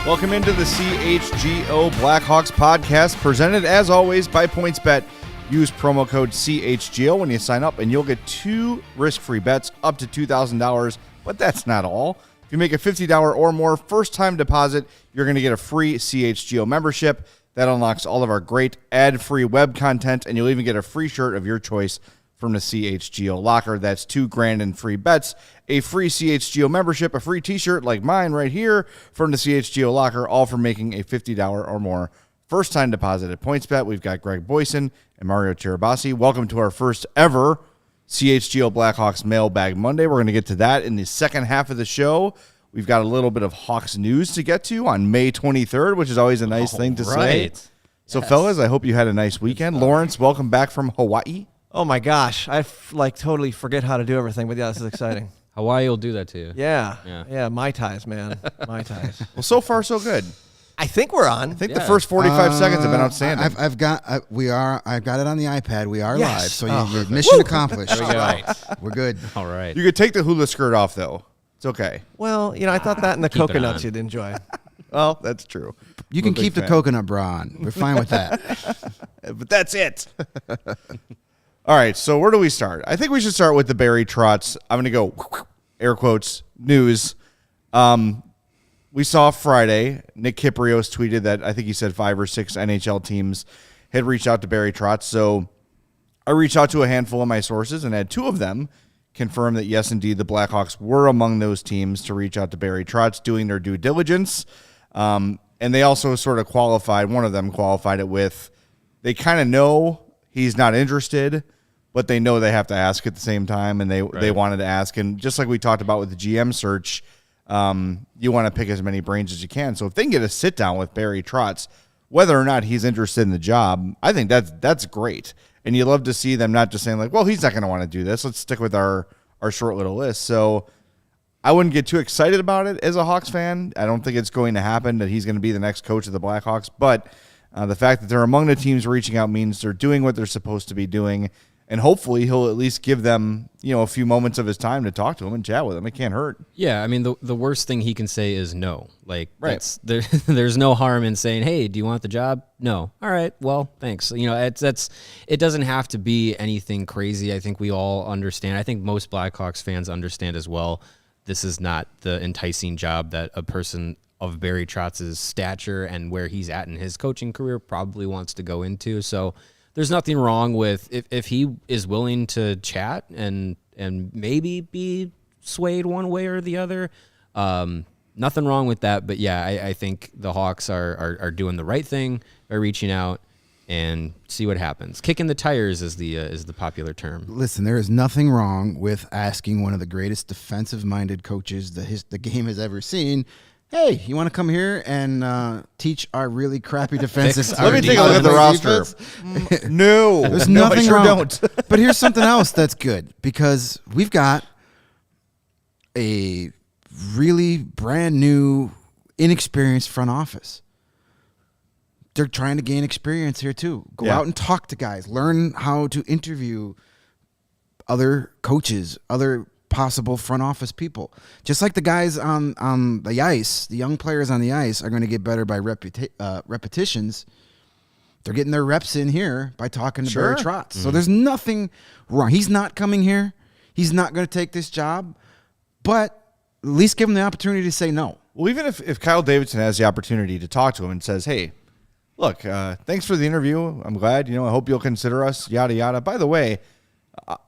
Welcome into the CHGO Blackhawks Podcast, presented as always by PointsBet. Use promo code CHGO when you sign up, and you'll get 2 risk-free bets up to $2,000. But that's not all. If you make a $50 or more first-time deposit, you're going to get a free CHGO membership. That unlocks all of our great ad-free web content, and you'll even get a free shirt of your choice from the CHGO locker. That's $2,000 in free bets, a free CHGO membership, a free t-shirt like mine right here from the CHGO locker, all for making a $50 or more first-time deposit at PointsBet. We've got Boysen and Mario Tirabassi. Welcome to our first ever CHGO Blackhawks Mailbag Monday. We're going to get to that in the second half of the show. We've got a little bit of Hawks news to get to on May 23rd, which is always a nice thing to say. So, fellas, I hope you had a nice weekend. Lawrence, welcome back from Hawaii. Oh my gosh, I totally forget how to do everything, but yeah, this is exciting. Hawaii will do that to you. Yeah, Mai Tais, man, Mai Tais. Well, so far so good. I think we're on. I think the first 45 seconds have been outstanding. I've got it on the iPad. We are live, so your mission Woo! accomplished. There we go. Right. We're good. All right. You could take the hula skirt off, though. It's okay. Well, I thought that and the Keep it coconuts on. you'd enjoy. Well, that's true. You can I'm a big keep the fan. coconut bra on. We're fine with that. But that's it. All right, so where do we start? I think we should start with the Barry Trotz. I'm going to go, air quotes, news. We saw Friday, Nick Kypreos tweeted that I think he said 5 or 6 NHL teams had reached out to Barry Trotz. So I reached out to a handful of my sources and had 2 of them confirm that, yes, indeed, the Blackhawks were among those teams to reach out to Barry Trotz, doing their due diligence. And they also sort of qualified, one of them qualified it with, they kind of know he's not interested, but they know they have to ask at the same time, and they wanted to ask. And just like we talked about with the GM search, you want to pick as many brains as you can. So if they can get a sit-down with Barry Trotz, whether or not he's interested in the job, I think that's great. And you love to see them not just saying, like, well, he's not going to want to do this. Let's stick with our short little list. So I wouldn't get too excited about it as a Hawks fan. I don't think it's going to happen that he's going to be the next coach of the Blackhawks. But the fact that they're among the teams reaching out means they're doing what they're supposed to be doing. And hopefully he'll at least give them, a few moments of his time to talk to them and chat with them. It can't hurt. Yeah, I mean, the worst thing he can say is no. Like, Right. There's no harm in saying, hey, do you want the job? No. All right, well, thanks. It doesn't have to be anything crazy. I think we all understand. I think most Blackhawks fans understand as well. This is not the enticing job that a person of Barry Trotz's stature and where he's at in his coaching career probably wants to go into. So there's nothing wrong with if he is willing to chat and maybe be swayed one way or the other. Nothing wrong with that. But yeah, I think the Hawks are doing the right thing by reaching out and see what happens. Kicking the tires is the popular term. Listen, there is nothing wrong with asking one of the greatest defensive-minded coaches the game has ever seen, hey, you want to come here and teach our really crappy defensive? Let me take a look at the roster. No. There's No, I nothing sure wrong. don't. But here's something else that's good, because we've got a really brand new, inexperienced front office. They're trying to gain experience here too. Go out and talk to guys. Learn how to interview other coaches, other possible front office people. Just like the guys on the ice, the young players on the ice are going to get better by repetitions. They're getting their reps in here by talking to Barry Trotz. So there's nothing wrong. He's not coming here. He's not going to take this job. But at least give him the opportunity to say no. Well, even if Kyle Davidson has the opportunity to talk to him and says, hey, look, thanks for the interview. I'm glad. I hope you'll consider us, yada, yada. By the way,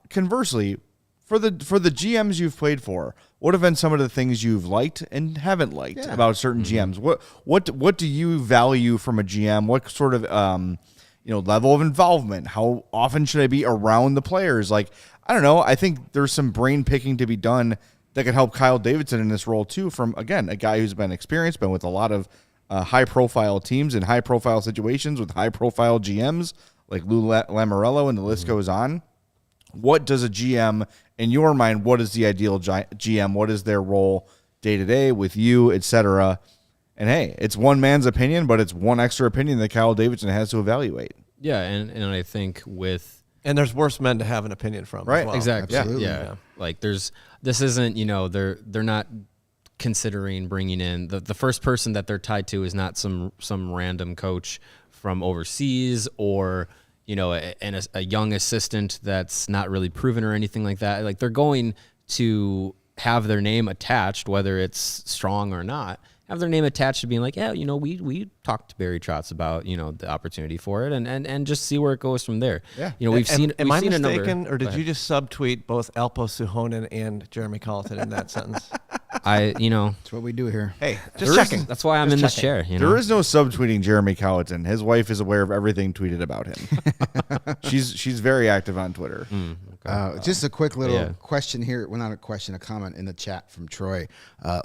conversely, for the GMs you've played for, what have been some of the things you've liked and haven't liked about certain GMs? What do you value from a GM? What sort of level of involvement? How often should I be around the players? Like, I don't know. I think there's some brain picking to be done that could help Kyle Davidson in this role too. From, again, a guy who's been experienced, been with a lot of high profile teams in high profile situations with high profile GMs like Lou Lamoriello, and the list goes on. What does a GM, in your mind, what is the ideal GM? What is their role day to day with you, et cetera? And hey, it's one man's opinion, but it's one extra opinion that Kyle Davidson has to evaluate. Yeah, and I think with And there's worse men to have an opinion from. Right, as well. exactly. Absolutely. Yeah. Like this isn't, they're not considering bringing in the first person that they're tied to is not some random coach from overseas or a young assistant that's not really proven or anything like that. Like they're going to have their name attached, whether it's strong or not. Have their name attached to being like, yeah, we talked to Barry Trotz about, the opportunity for it and just see where it goes from there. Yeah. We've seen Am I a number. mistaken, or did you just subtweet both Alpo Suhonen and Jeremy Colleton in that sentence? That's what we do here. Hey, just checking. That's why I'm in this chair. There is no subtweeting Jeremy Colleton. His wife is aware of everything tweeted about him. She's very active on Twitter. Just a quick little question here. Well, not a question, a comment in the chat from Troy.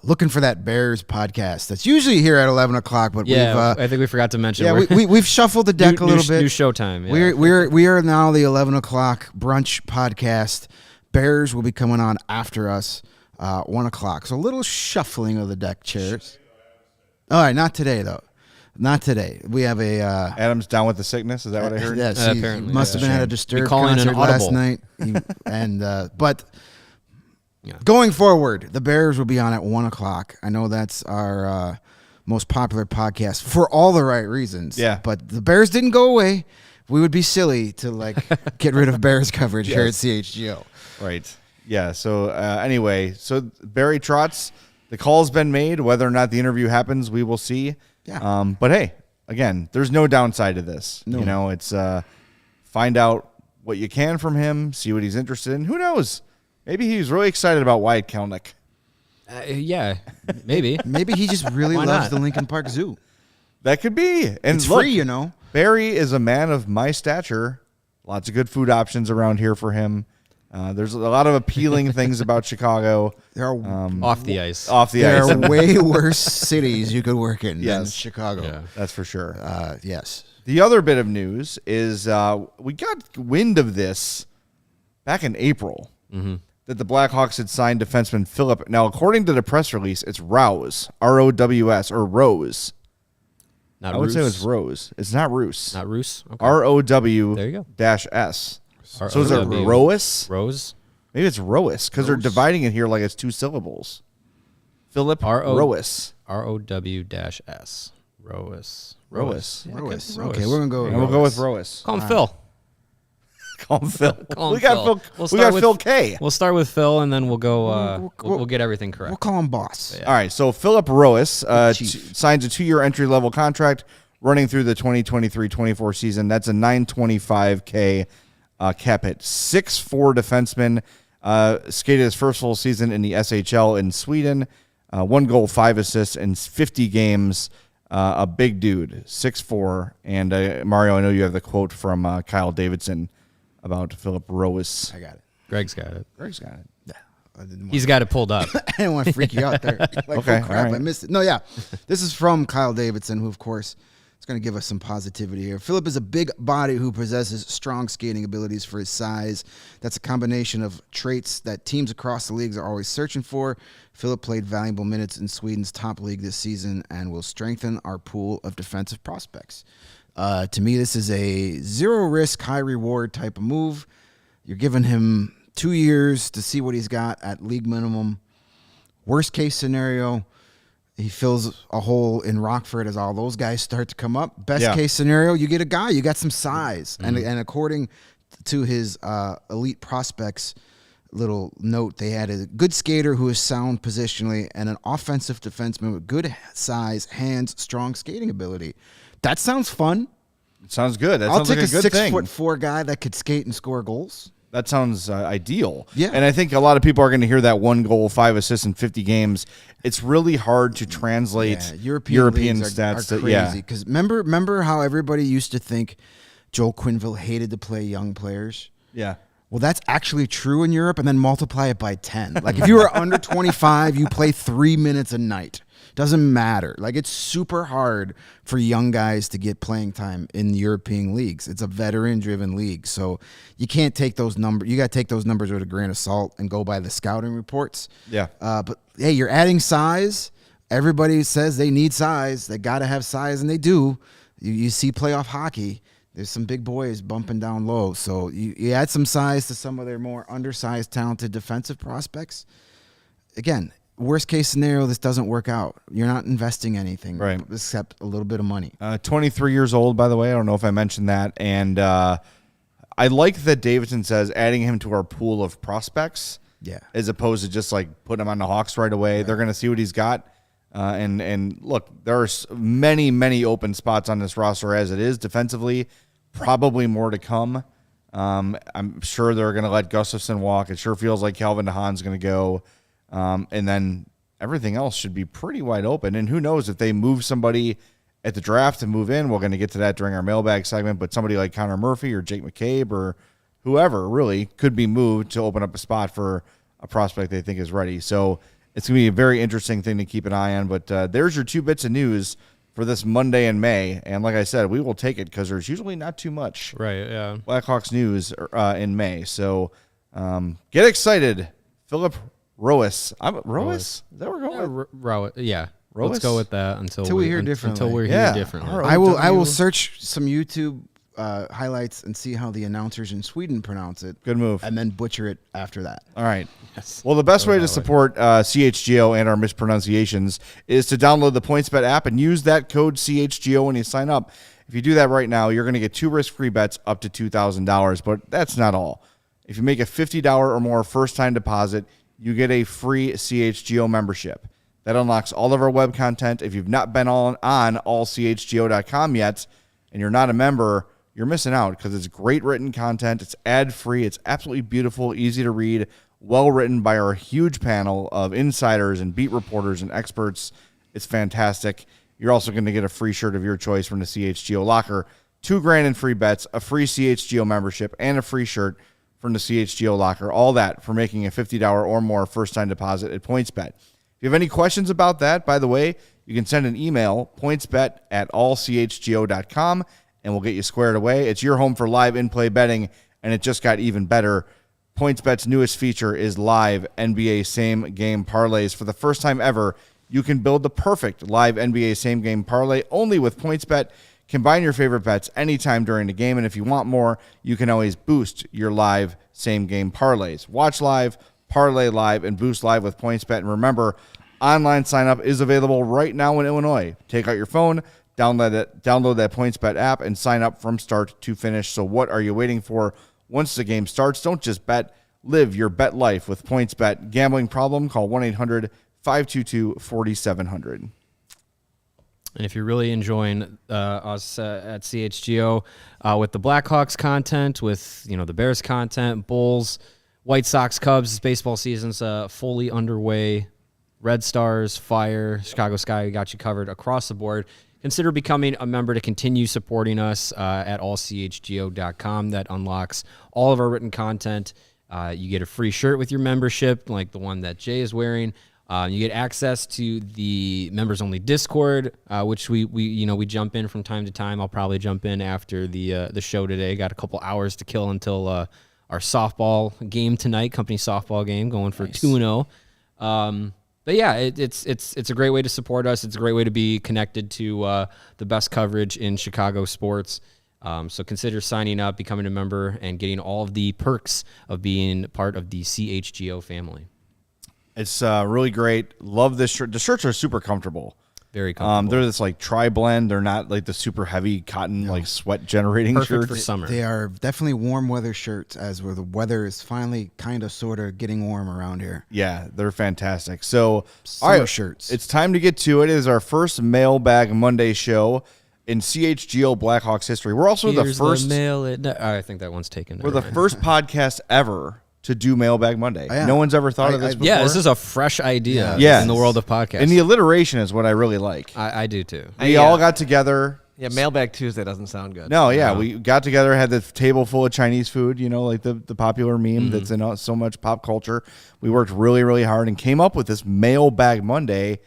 Looking for that Bears podcast. That's usually here at 11 o'clock, but I think we forgot to mention. Yeah, we've shuffled the deck a little bit. New showtime. Yeah. We are now the 11 o'clock brunch podcast. Bears will be coming on after us, 1 o'clock. So a little shuffling of the deck chairs. All right, not today though. Not today. We have a Adam's down with the sickness. Is that what I heard? Yes, apparently. Must have been at a Disturbed calling concert an last audible. night. But going forward, the Bears will be on at 1 o'clock. I know that's our most popular podcast for all the right reasons. Yeah. But the Bears didn't go away. We would be silly to get rid of Bears coverage here at CHGO. Right. Yeah. So anyway, Barry Trotz, the call's been made. Whether or not the interview happens, we will see. Yeah. But hey, again, there's no downside to this. No. It's find out what you can from him, see what he's interested in. Who knows? Maybe he's really excited about Wyatt Kelnick. Yeah, maybe. Maybe he just really Why loves not? the Lincoln Park Zoo. That could be. And It's look, free, Barry is a man of my stature. Lots of good food options around here for him. There's a lot of appealing things about Chicago. There are Off the ice. Off the there ice. are way worse cities you could work in than Yes. Chicago. Yeah. That's for sure. Yes. The other bit of news is we got wind of this back in April that the Blackhawks had signed defenseman Filip. Now, according to the press release, it's Rows, R-O-W-S, or Rose. Not I would Roos. say it was Rose. It's not Roos. Not Roos. Okay. R-O-W There you go. dash S. So is it R-O-W. Roes? Rose. Maybe it's Roes because they're dividing it here like it's two syllables. Philip Roes. R-O-W-S. Roes. Roes. Yeah, Roes. Roes. Okay, we're gonna go. And we'll go with Roes. Call him Phil. Call him Phil. Call him We got Phil. Phil. We got Phil K. We'll start with Phil, and then we'll go. We'll get everything correct. We'll call him boss. All right, so Filip Roos Chief. signs a 2-year entry-level contract running through the 2023-24 season. That's a $925K cap hit. 6'4" defenseman, skated his first full season in the SHL in Sweden. 1 goal, 5 assists in 50 games. A big dude, 6'4". And Mario, I know you have the quote from Kyle Davidson about Filip Roos. I got it. Greg's got it. Greg's got it. I didn't want, He's got it pulled up. I didn't want to freak you out there. Like, Okay, oh, crap, all right. I missed it. No, yeah. This is from Kyle Davidson, who, of course, is going to give us some positivity here. Philip is a big body who possesses strong skating abilities for his size. That's a combination of traits that teams across the leagues are always searching for. Philip played valuable minutes in Sweden's top league this season and will strengthen our pool of defensive prospects. To me, this is a zero-risk, high-reward type of move. You're giving him 2 years to see what he's got at league minimum. Worst case scenario, he fills a hole in Rockford as all those guys start to come up. Best case scenario, you get a guy, you got some size. And according to his elite prospects little note, they had a good skater who is sound positionally and an offensive defenseman with good size, hands, strong skating ability. That sounds fun. It sounds good. That I'll sounds take like a good thing. 6'4" guy that could skate and score goals. That sounds ideal. Yeah. And I think a lot of people are going to hear that 1 goal, 5 assists in 50 games. It's really hard to translate European leagues stats are to crazy. Because remember how everybody used to think Joel Quenneville hated to play young players? Yeah. Well, that's actually true in Europe, and then multiply it by 10. Like, if you were under 25, you play 3 minutes a night. Doesn't matter. Like, it's super hard for young guys to get playing time in European leagues. It's a veteran-driven league, so you can't take those numbers. You got to take those numbers with a grain of salt and go by the scouting reports. Yeah. But hey, you're adding size. Everybody says they need size. They got to have size, and they do. You see playoff hockey. There's some big boys bumping down low. So you add some size to some of their more undersized, talented defensive prospects. Again, worst case scenario, this doesn't work out. You're not investing anything Right. except a little bit of money. 23 years old, by the way. I don't know if I mentioned that. And I like that Davidson says adding him to our pool of prospects. Yeah. As opposed to just like putting him on the Hawks right away. They're going to see what he's got. And look, there are many, many open spots on this roster as it is defensively. Probably more to come. I'm sure they're going to let Gustafsson walk. It sure feels like Calvin DeHaan's going to go. And then everything else should be pretty wide open. And who knows if they move somebody at the draft to move in. We're going to get to that during our mailbag segment. But somebody like Connor Murphy or Jake McCabe or whoever really could be moved to open up a spot for a prospect they think is ready. So it's going to be a very interesting thing to keep an eye on. But there's your 2 bits of news for this Monday in May. And like I said, we will take it because there's usually not too much Right, yeah. Blackhawks news in May. So get excited. Filip Roos. Roos? Is that where we're going? Yeah. Roos? Let's go with that until we hear differently. Until we're Yeah. here differently. All right. I will search some YouTube highlights and see how the announcers in Sweden pronounce it. Good move. And then butcher it after that. All right. Yes. Well, the best way to support CHGO and our mispronunciations is to download the PointsBet app and use that code CHGO when you sign up. If you do that right now, you're going to get 2 risk-free bets up to $2,000, but that's not all. If you make a $50 or more first-time deposit, you get a free CHGO membership. That unlocks all of our web content. If you've not been on allchgo.com yet and you're not a member, you're missing out because it's great written content. It's ad-free. It's absolutely beautiful, easy to read, well-written by our huge panel of insiders and beat reporters and experts. It's fantastic. You're also going to get a free shirt of your choice from the CHGO locker, $2,000 in free bets, a free CHGO membership, and a free shirt from the CHGO locker. All that for making a $50 or more first-time deposit at PointsBet. If you have any questions about that, by the way, you can send an email, pointsbet@allchgo.com, and we'll get you squared away. It's your home for live in-play betting, and it just got even better. PointsBet's newest feature is live NBA same-game parlays. For the first time ever, you can build the perfect live NBA same-game parlay only with PointsBet. Combine your favorite bets anytime during the game, and if you want more, you can always boost your live same-game parlays. Watch live, parlay live, and boost live with PointsBet. And remember, online sign-up is available right now in Illinois. Take out your phone, download that PointsBet app, and sign up from start to finish. So what are you waiting for? Once the game starts, don't just bet. Live your bet life with PointsBet. Gambling problem? Call 1-800-522-4700. And if you're really enjoying us at CHGO with the Blackhawks content, with the Bears content, Bulls, White Sox, Cubs, baseball season's fully underway. Red Stars, Fire, Chicago Sky, we got you covered across the board. Consider becoming a member to continue supporting us at allchgo.com. That unlocks all of our written content. You get a free shirt with your membership, like the one that Jay is wearing. You get access to the members-only Discord, which we jump in from time to time. I'll probably jump in after the show today. Got a couple hours to kill until our softball game tonight, company softball game, going for 2-0. But yeah, it's a great way to support us. It's a great way to be connected to the best coverage in Chicago sports. So consider signing up, becoming a member, and getting all of the perks of being part of the CHGO family. It's really great. Love this shirt. The shirts are super comfortable. Very comfortable. They're this like tri-blend. They're not like the super heavy cotton, like sweat generating Perfect shirts. for summer. They are definitely warm weather shirts, as where the weather is finally kind of sort of getting warm around here. Yeah, they're fantastic. So, Summer all right, shirts. It's time to get to it. It is our first Mailbag Monday show in CHGO Blackhawks history. We're also Here's the first. I think that one's taken. We're the first podcast ever to do Mailbag Monday. Yeah. No one's ever thought of this before. Yeah, this is a fresh idea Yeah. in the world of podcasts. And the alliteration is what I really like. I do too. We all got together. Yeah, Mailbag Tuesday doesn't sound good. No, yeah, we got together, had the table full of Chinese food, like the popular meme that's in so much pop culture. We worked really, really hard and came up with this Mailbag Monday.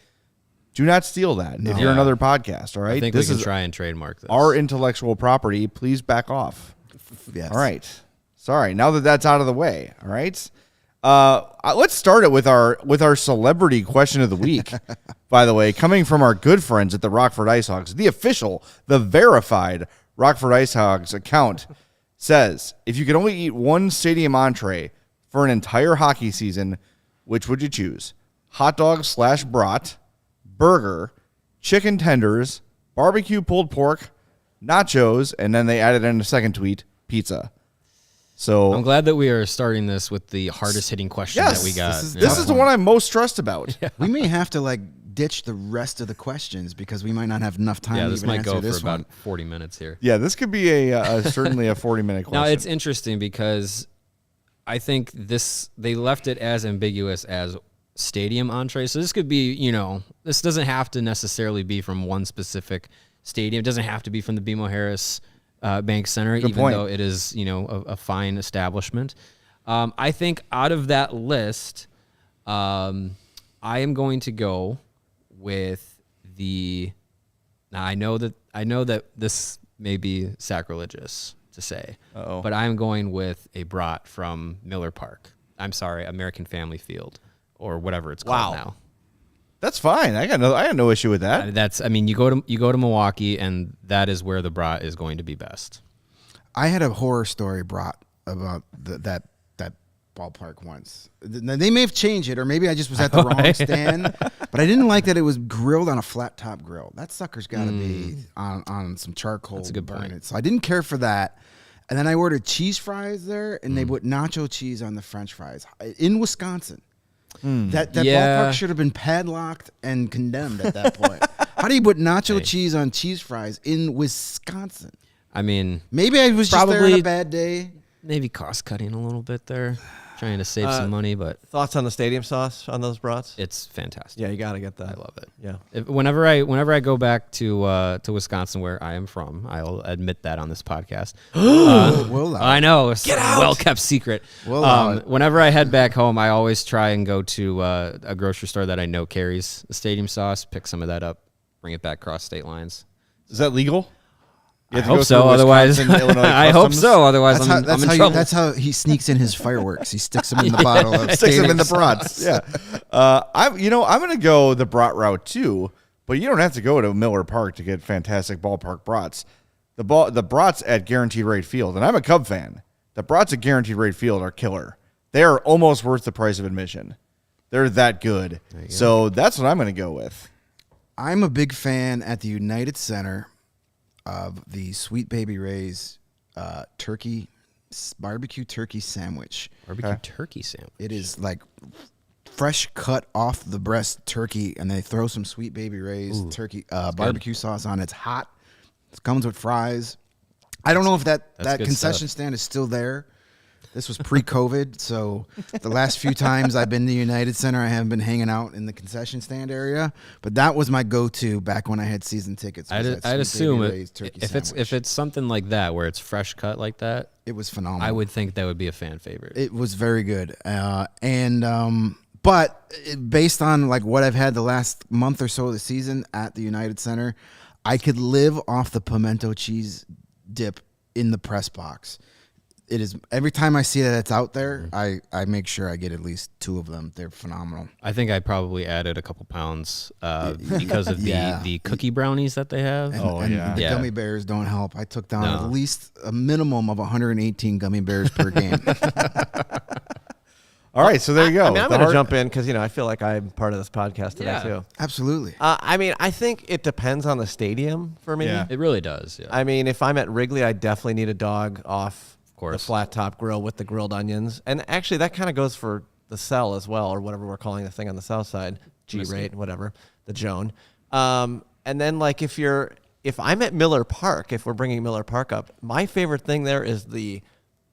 Do not steal that if you're another podcast, all right? I think this we can is try and trademark this. our intellectual property. Please back off. Yes. All right. Sorry. Now that that's out of the way, all right? Let's start it with our celebrity question of the week. By the way, coming from our good friends at the Rockford IceHogs, the verified Rockford IceHogs account says, if you could only eat one stadium entree for an entire hockey season, which would you choose? hot dog / brat, burger, chicken tenders, barbecue pulled pork, nachos, and then they added in a second tweet, pizza. So I'm glad that we are starting this with the hardest hitting question yes, that we got. this is the one I'm most stressed about. We may have to like ditch the rest of the questions because we might not have enough time. Yeah, to this even might answer go this for one. about 40 minutes here. Yeah, this could be certainly a 40-minute question. Now, it's interesting because I think they left it as ambiguous as stadium entree. So this could be, this doesn't have to necessarily be from one specific stadium. It doesn't have to be from the BMO Harris Bank Center, even though it is, a fine establishment. I think out of that list, I am going to go with now I know that this may be sacrilegious to say, but I'm going with a brat from Miller Park. I'm sorry, American Family Field or whatever it's called now. That's fine. I got no issue with that. You go to Milwaukee, and that is where the brat is going to be best. I had a horror story brought about that ballpark once. They may have changed it, or maybe I just was at the wrong stand. But I didn't like that it was grilled on a flat top grill. That sucker's got to be on some charcoal. That's a good point. It. So I didn't care for that. And then I ordered cheese fries there, and they put nacho cheese on the French fries in Wisconsin. That ballpark should have been padlocked and condemned at that point. How do you put nacho cheese on cheese fries in Wisconsin? I mean, maybe I was just there on a bad day. Maybe cost cutting a little bit there, trying to save some money. But thoughts on the stadium sauce on those brats? It's fantastic. Yeah, you got to get that. I love it. Yeah. Whenever I go back to Wisconsin, where I am from, I'll admit that on this podcast. I know it's a well-kept secret. Whenever I head back home, I always try and go to a grocery store that I know carries the stadium sauce, pick some of that up, bring it back across state lines. Is that legal? I hope so. Otherwise, I hope so. Otherwise, I'm in trouble. That's how he sneaks in his fireworks. He sticks them in the bottle. Sticks them in the brats. Yeah. I'm going to go the brat route too, but you don't have to go to Miller Park to get fantastic ballpark brats. The brats at Guaranteed Rate Field, and I'm a Cub fan. The brats at Guaranteed Rate Field are killer. They are almost worth the price of admission. They're that good. So that's what I'm going to go with. I'm a big fan at the United Center of the Sweet Baby Ray's barbecue turkey sandwich. Turkey sandwich. It is like fresh cut off the breast turkey, and they throw some Sweet Baby Ray's turkey barbecue sauce on it. It's hot. It comes with fries. I don't know if that concession stand is still there. This was pre-COVID, so the last few times I've been to the United Center, I haven't been hanging out in the concession stand area. But that was my go-to back when I had season tickets. I'd assume if it's something like that, where it's fresh cut like that, it was phenomenal. I would think that would be a fan favorite. It was very good, but based on like what I've had the last month or so of the season at the United Center, I could live off the pimento cheese dip in the press box. It is every time I see that it's out there, I make sure I get at least 2 of them. They're phenomenal. I think I probably added a couple pounds because of the cookie brownies that they have. And the gummy bears don't help. I took down at least a minimum of 118 gummy bears per game. All right, so there you go. I'm going to jump in because I feel like I'm part of this podcast today too. Absolutely. I think it depends on the stadium for me. Yeah. It really does. Yeah. I mean, if I'm at Wrigley, I definitely need a dog off the flat top grill with the grilled onions. And actually, that kind of goes for the cell as well, or whatever we're calling the thing on the south side, G-rate, whatever, the Joan. And then like if I'm at Miller Park, if we're bringing Miller Park up, my favorite thing there is the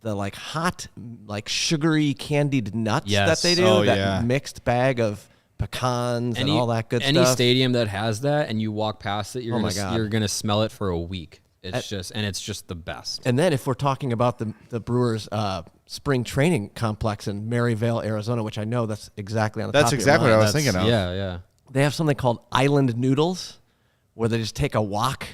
like hot, like sugary candied nuts that they do. Mixed bag of pecans and all that good stuff. Any stadium that has that and you walk past it, you're going to smell it for a week. It's just the best. And then if we're talking about the Brewers spring training complex in Maryvale, Arizona, which I know that's exactly on the top of your exactly mind. what I was thinking of. Yeah. They have something called Island Noodles, where they just take a wok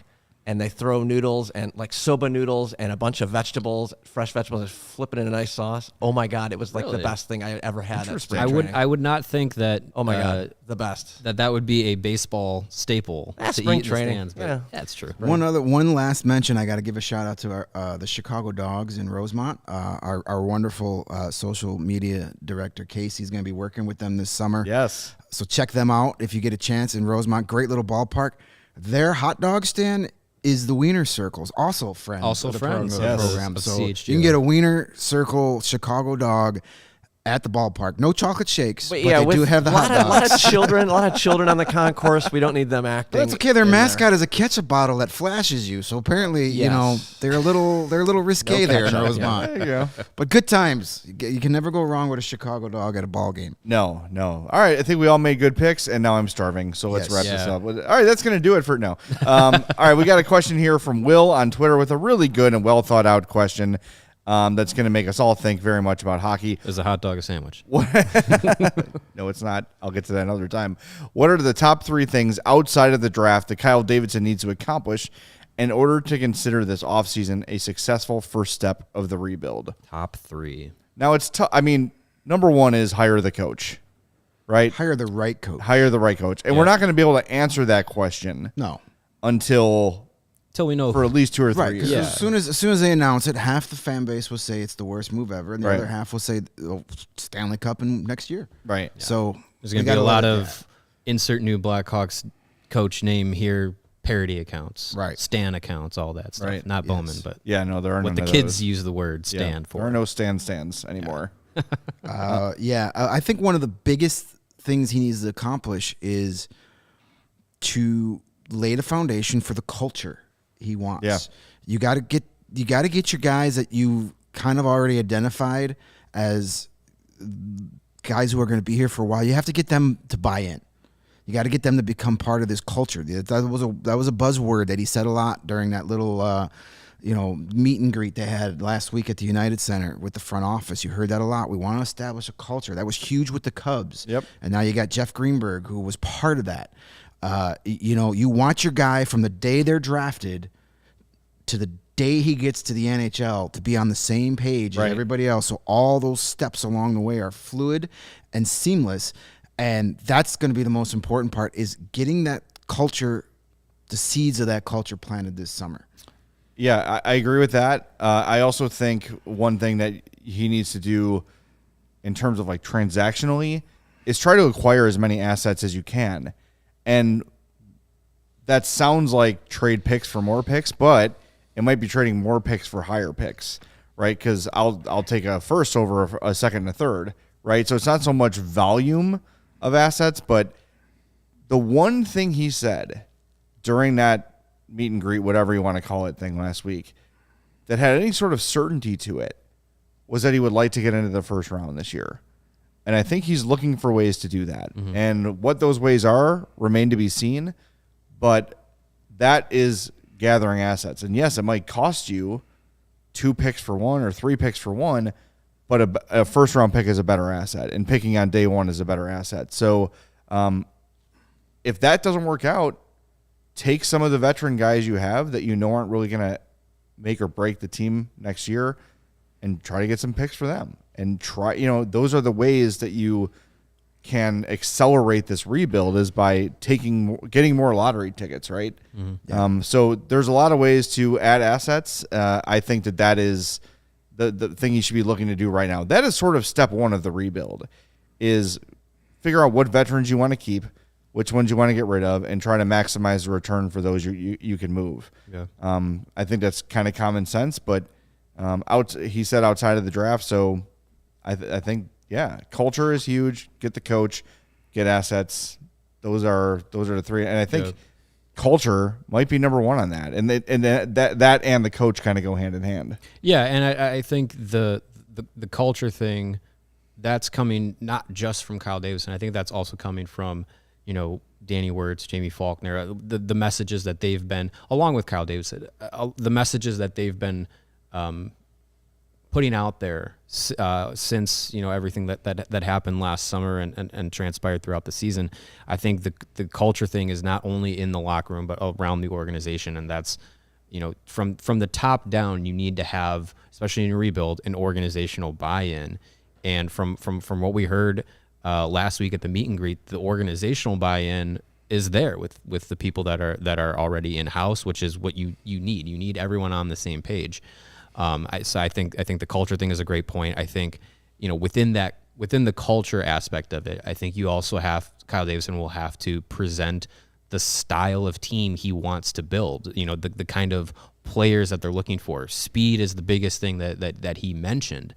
and they throw noodles and like soba noodles and a bunch of vegetables, fresh vegetables, and flip it in a nice sauce. Oh my God, it was like the best thing I ever had at spring training. I would not think that. Oh my God, the best. That would be a baseball staple to spring eat training. in the stands, but Yeah. that's true. One last mention. I got to give a shout out to the Chicago Dogs in Rosemont. Our wonderful social media director Casey's going to be working with them this summer. Yes. So check them out if you get a chance in Rosemont. Great little ballpark. Their hot dog stand is the Wiener Circles, also friends. Also friends, yes. Program. Of So CHGO. you can get a Wiener Circle Chicago dog at the ballpark. No chocolate shakes, but they do have the hot dogs. A lot of children on the concourse. We don't need them acting. That's okay. Their mascot is a ketchup bottle that flashes you. So apparently, you know, they're a little risque there in Rosemont. There you go. But good times. You can never go wrong with a Chicago dog at a ball game. No. All right, I think we all made good picks, and now I'm starving. So let's wrap this up. All right, that's going to do it for now. All right, we got a question here from Will on Twitter with a really good and well thought out question. That's going to make us all think very much about hockey. Is a hot dog a sandwich? No, it's not. I'll get to that another time. What are the top 3 things outside of the draft that Kyle Davidson needs to accomplish in order to consider this offseason a successful first step of the rebuild? Top 3. Now, it's tough. I mean, number 1 is hire the coach, right? Hire the right coach. Hire the right coach. And we're not going to be able to answer that question until we know for at least 2 or 3 years. As soon as they announce it, half the fan base will say it's the worst move ever, and the other half will say Stanley Cup in next year. Right. Yeah. So there's going to be a lot of insert new Blackhawks coach name here, parody accounts, Stan accounts, all that stuff. Right. Not Bowman, but there are what none the of kids those. use the word Stan for. There are no stands anymore. I think one of the biggest things he needs to accomplish is to lay the foundation for the culture he wants. Yeah. You got to get your guys that you kind of already identified as guys who are going to be here for a while. You have to get them to buy in. You got to get them to become part of this culture. That was a buzzword that he said a lot during that little meet and greet they had last week at the United Center with the front office. You heard that a lot. We want to establish a culture. That was huge with the Cubs. Yep. And now you got Jeff Greenberg, who was part of that. You want your guy from the day they're drafted to the day he gets to the NHL to be on the same page as everybody else. So all those steps along the way are fluid and seamless. And that's going to be the most important part, is getting that culture, the seeds of that culture planted this summer. Yeah, I agree with that. I also think one thing that he needs to do in terms of like transactionally is try to acquire as many assets as you can. And that sounds like trade picks for more picks, but it might be trading more picks for higher picks, right? Because I'll take a first over a second and a third, right? So it's not so much volume of assets, but the one thing he said during that meet and greet, whatever you want to call it, thing last week, that had any sort of certainty to it was that he would like to get into the first round this year. And I think he's looking for ways to do that. Mm-hmm. And what those ways are remain to be seen, but that is gathering assets. And yes, it might cost you 2 picks for 1 or 3 picks for 1, but a first round pick is a better asset, and picking on day 1 is a better asset. So if that doesn't work out, take some of the veteran guys you have that you know aren't really going to make or break the team next year and try to get some picks for them. And try, those are the ways that you can accelerate this rebuild, is by getting more lottery tickets, right? Mm-hmm. Yeah. So there's a lot of ways to add assets. I think that is the thing you should be looking to do right now. That is sort of step 1 of the rebuild, is figure out what veterans you want to keep, which ones you want to get rid of, and try to maximize the return for those you can move. Yeah. I think that's kind of common sense, but he said outside of the draft, so I think, culture is huge. Get the coach, get assets. Those are the 3. And I think culture might be number 1 on that. And that and the coach kind of go hand in hand. Yeah, and I think the culture thing, that's coming not just from Kyle Davidson. I think that's also coming from, Danny Wirtz, Jamie Faulkner, the messages that they've been, along with Kyle Davidson, the messages that they've been putting out there since everything that happened last summer and transpired throughout the season. I think the culture thing is not only in the locker room but around the organization, and that's from the top down, you need to have, especially in a rebuild, an organizational buy-in. And from what we heard last week at the meet and greet, the organizational buy-in is there with the people that are already in house, which is what you need. You need everyone on the same page. So I think the culture thing is a great point. I think within the culture aspect of it, I think you also Kyle Davidson will have to present the style of team he wants to build. The kind of players that they're looking for. Speed is the biggest thing that he mentioned.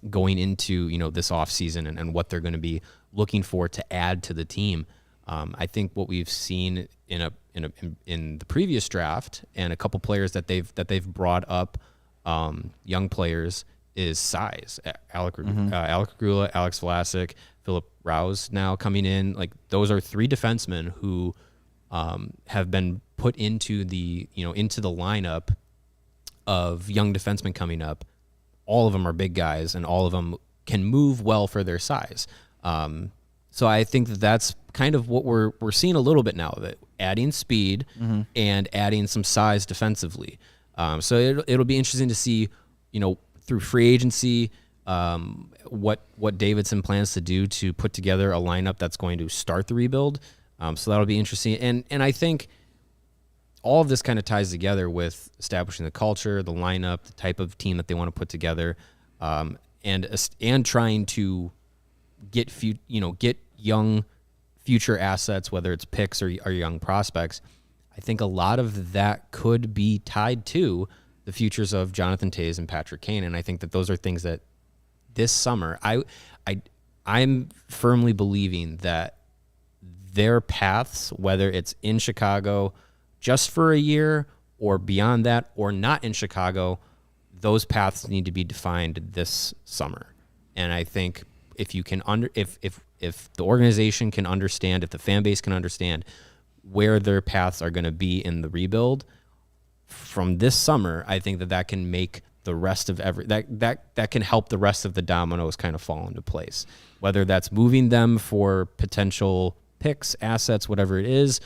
Going into this offseason and what they're going to be looking for to add to the team. I think what we've seen in the previous draft and a couple players that they've brought up, young players, is size. Alec Regula, Alex Vlasic, Filip Roos now coming in. Like, those are three defensemen who have been put into the lineup of young defensemen coming up. All of them are big guys, and all of them can move well for their size. So I think that's kind of what we're seeing a little bit now of it, adding speed and adding some size defensively. So it'll be interesting to see, through free agency, what Davidson plans to do to put together a lineup that's going to start the rebuild. So that'll be interesting. And I think all of this kind of ties together with establishing the culture, the lineup, the type of team that they want to put together, and trying to get young future assets, whether it's picks or young prospects. I think a lot of that could be tied to the futures of Jonathan Toews and Patrick Kane, and I think that those are things that this summer I'm firmly believing that their paths, whether it's in Chicago just for a year or beyond that, or not in Chicago, those paths need to be defined this summer. And I think if you can if the organization can understand, if the fan base can understand where their paths are going to be in the rebuild from this summer, I think that can make the rest of that can help the rest of the dominoes kind of fall into place. Whether that's moving them for potential picks, assets, whatever it is,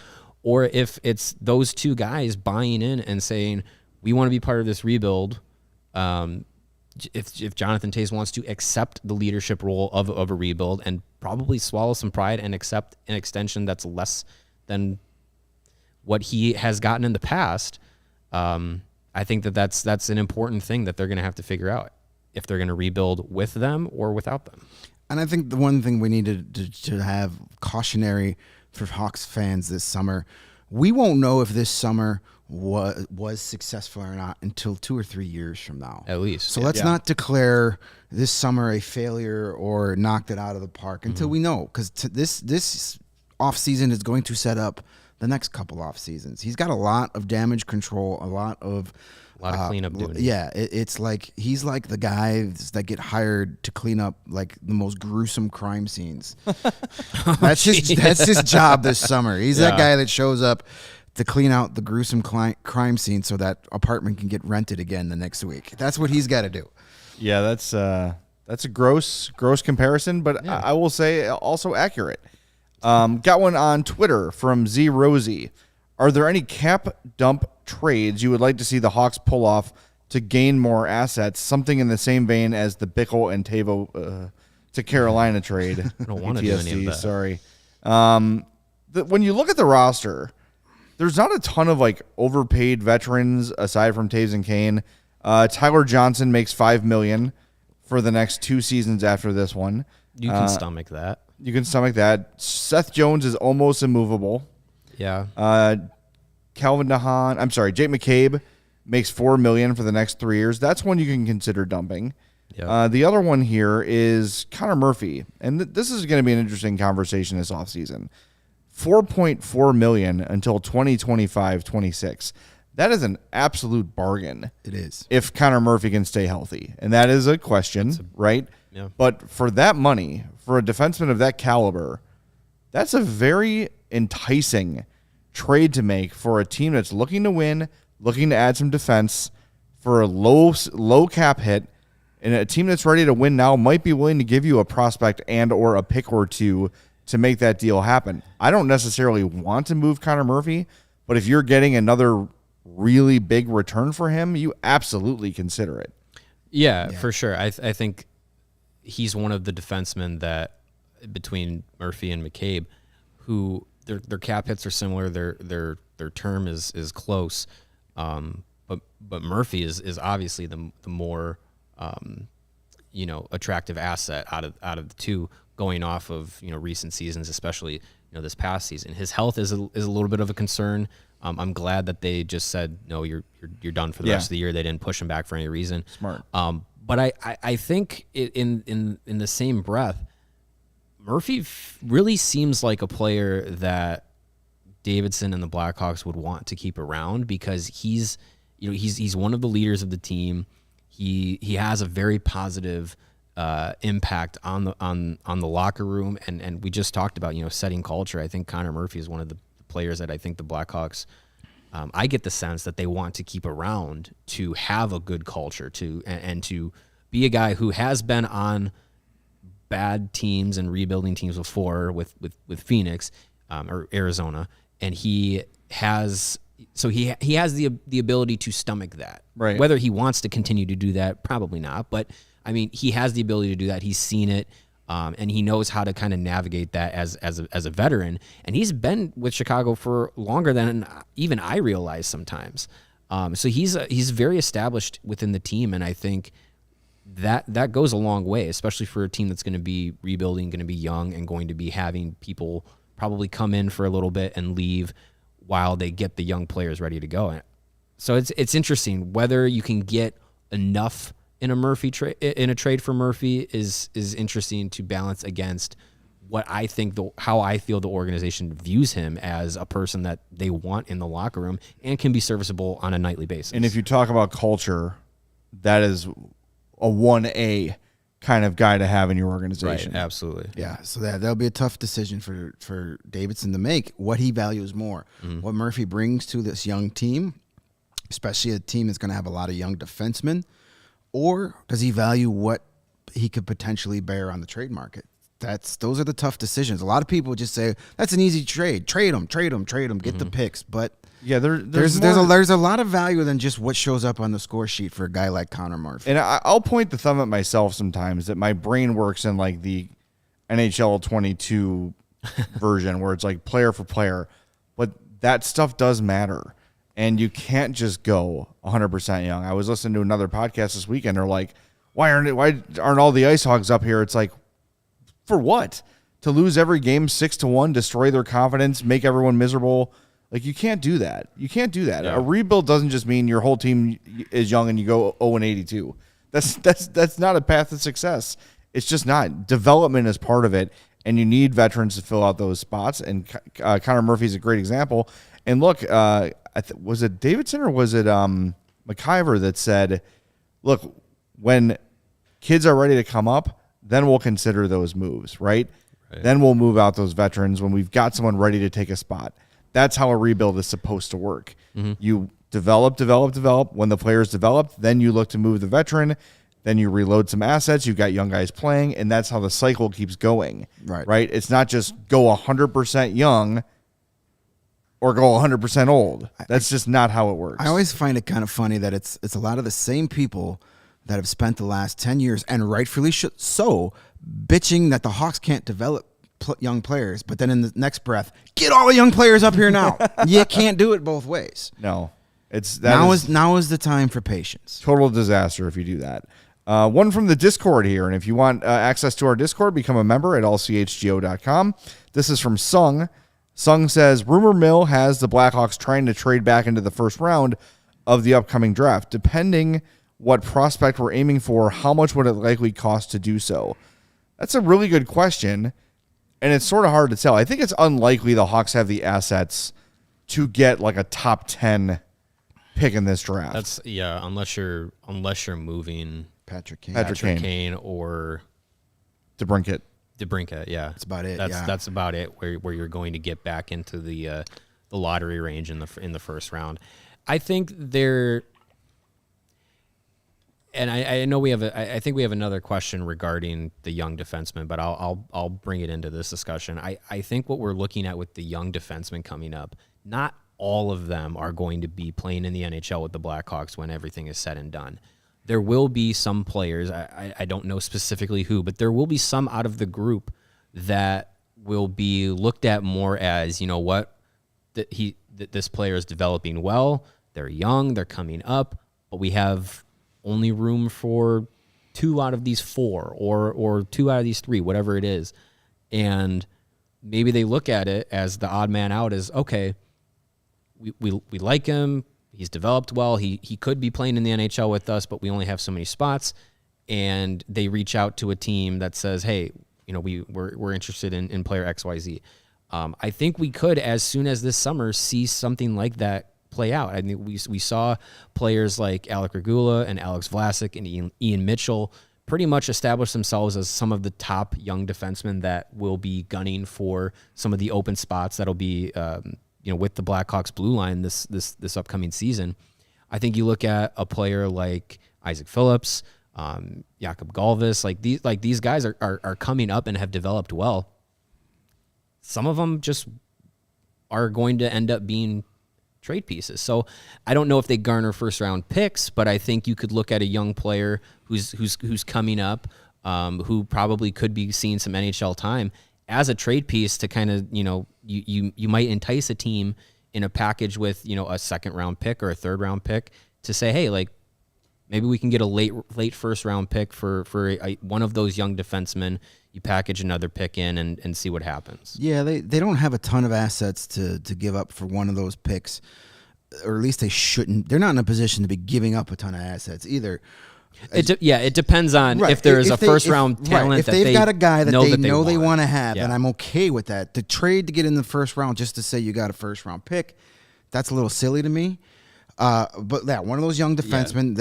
or if it's those two guys buying in and saying, we want to be part of this rebuild. If Jonathan Toews wants to accept the leadership role of a rebuild and probably swallow some pride and accept an extension that's less than what he has gotten in the past, I think that's an important thing that they're going to have to figure out if they're going to rebuild with them or without them. And I think the one thing we need to have cautionary for Hawks fans this summer, we won't know if this summer was successful or not until 2 or 3 years from now. At least. So let's not declare this summer a failure or knocked it out of the park until we know, because this offseason is going to set up the next couple off seasons. He's got a lot of damage control, a lot of cleanup duty. Yeah, it's like he's like the guys that get hired to clean up like the most gruesome crime scenes. That's his job this summer. He's that guy that shows up to clean out the gruesome crime scene so that apartment can get rented again the next week. That's what he's got to do. Yeah, that's a gross comparison, but I will say also accurate. Got one on Twitter from Z Rosie. Are there any cap dump trades you would like to see the Hawks pull off to gain more assets? Something in the same vein as the Bickle and Tavo to Carolina trade. I don't want to do any of that. Sorry. When you look at the roster, there's not a ton of like overpaid veterans aside from Toews and Kane. Tyler Johnson makes $5 million for the next 2 seasons after this one. You can stomach that. You can stomach that. Seth Jones is almost immovable. Yeah. Jake McCabe makes $4 million for the next 3 years. That's one you can consider dumping. Yeah. The other one here is Connor Murphy, and this is going to be an interesting conversation this offseason. $4.4 million until 2025-26. That is an absolute bargain. It is. If Connor Murphy can stay healthy. And that is a question, right? Yeah. But for that money, for a defenseman of that caliber, that's a very enticing trade to make for a team that's looking to win, looking to add some defense for a low cap hit, and a team that's ready to win now might be willing to give you a prospect and or a pick or two to make that deal happen. I don't necessarily want to move Connor Murphy, but if you're getting another really big return for him, you absolutely consider it. Yeah, for sure. I think he's one of the defensemen that between Murphy and McCabe, who their cap hits are similar. Their term is close, but Murphy is obviously the more attractive asset out of the two, going off of recent seasons, especially this past season. His health is a little bit of a concern. I'm glad that they just said no, you're done for the rest of the year. They didn't push him back for any reason. Smart. But I think in the same breath, Murphy really seems like a player that Davidson and the Blackhawks would want to keep around, because he's one of the leaders of the team. He has a very positive impact on the locker room, and we just talked about setting culture. I think Connor Murphy is one of the players that I think the Blackhawks, I get the sense that they want to keep around to have a good culture, and to be a guy who has been on bad teams and rebuilding teams before with Phoenix or Arizona, and he has the ability to stomach that. Right. Whether he wants to continue to do that, probably not, but I mean, he has the ability to do that. He's seen it. And he knows how to kind of navigate that as a veteran. And he's been with Chicago for longer than even I realize sometimes. So he's very established within the team, and I think that goes a long way, especially for a team that's going to be rebuilding, going to be young, and going to be having people probably come in for a little bit and leave while they get the young players ready to go. So it's interesting whether you can get enough in a trade for Murphy is interesting to balance against what I think how I feel the organization views him as a person that they want in the locker room and can be serviceable on a nightly basis. And if you talk about culture, that is a 1A kind of guy to have in your organization. Right, absolutely. Yeah, so that'll be a tough decision for Davidson to make, what he values more. What Murphy brings to this young team, especially a team that's going to have a lot of young defensemen, or does he value what he could potentially bear on the trade market? Those are the tough decisions. A lot of people just say that's an easy trade. Trade him, get the picks. But yeah, there's a lot of value than just what shows up on the score sheet for a guy like Connor Murphy. And I'll point the thumb at myself sometimes that my brain works in like the NHL 22 version where it's like player for player, but that stuff does matter. And you can't just go 100% young. I was listening to another podcast this weekend. They're like, why aren't all the Ice Hogs up here? It's like, for what? To lose every game 6-1, destroy their confidence, make everyone miserable. Like, you can't do that. Yeah. A rebuild doesn't just mean your whole team is young and you go 0-82. That's not a path to success. It's just not. Development is part of it, and you need veterans to fill out those spots. And Connor Murphy is a great example. And look, was it Davidson or was it McIver that said, look, when kids are ready to come up, then we'll consider those moves, right? Then we'll move out those veterans when we've got someone ready to take a spot. That's how a rebuild is supposed to work. You develop. When the player's developed, then you look to move the veteran. Then you reload some assets. You've got young guys playing, and that's how the cycle keeps going. Right? It's not just go 100% young or go 100% old. That's just not how it works. I always find it kind of funny that it's a lot of the same people that have spent the last 10 years, and rightfully so, bitching that the Hawks can't develop young players, but then in the next breath, get all the young players up here now. You can't do it both ways. No. Now is the time for patience. Total disaster if you do that. One from the Discord here, and if you want access to our Discord, become a member at allchgo.com. This is from Sung. Sung says, rumor mill has the Blackhawks trying to trade back into the first round of the upcoming draft. Depending what prospect we're aiming for, how much would it likely cost to do so? That's a really good question, and it's sort of hard to tell. I think it's unlikely the Hawks have the assets to get like a top 10 pick in this draft. Unless you're moving Patrick Kane or DeBrincat. Yeah, that's about it. That's about it. Where you're going to get back into the lottery range in the first round. I think they're. And I know I think we have another question regarding the young defenseman, but I'll bring it into this discussion. I think what we're looking at with the young defenseman coming up, not all of them are going to be playing in the NHL with the Blackhawks when everything is said and done. There will be some players, I don't know specifically who, but there will be some out of the group that will be looked at more as, you know what, this player is developing well, they're young, they're coming up, but we have only room for 2 out of these 4 or 2 out of these 3, whatever it is. And maybe they look at it as the odd man out as, okay, we like him, he's developed well, he could be playing in the NHL with us, but we only have so many spots. And they reach out to a team that says, hey, you know, we're interested in player XYZ. I think we could, as soon as this summer, see something like that play out. I mean, we saw players like Alec Regula and Alex Vlasic and Ian Mitchell pretty much establish themselves as some of the top young defensemen that will be gunning for some of the open spots that'll be, with the Blackhawks blue line this upcoming season. I think you look at a player like Isaac Phillips, Jakob Galvis, like these guys are coming up and have developed well. Some of them just are going to end up being trade pieces. So I don't know if they garner first round picks, but I think you could look at a young player who's coming up, who probably could be seeing some NHL time as a trade piece to kind of, you might entice a team in a package with, a second round pick or a third round pick to say, hey, like maybe we can get a late first round pick for one of those young defensemen. You package another pick in and see what happens. Yeah, they don't have a ton of assets to give up for one of those picks, or at least they shouldn't. They're not in a position to be giving up a ton of assets either. It depends on if there is a first-round talent. If they've got a guy that they know they want to have, yeah, then I'm okay with that. To trade to get in the first round just to say you got a first-round pick, that's a little silly to me. But yeah, one of those young defensemen,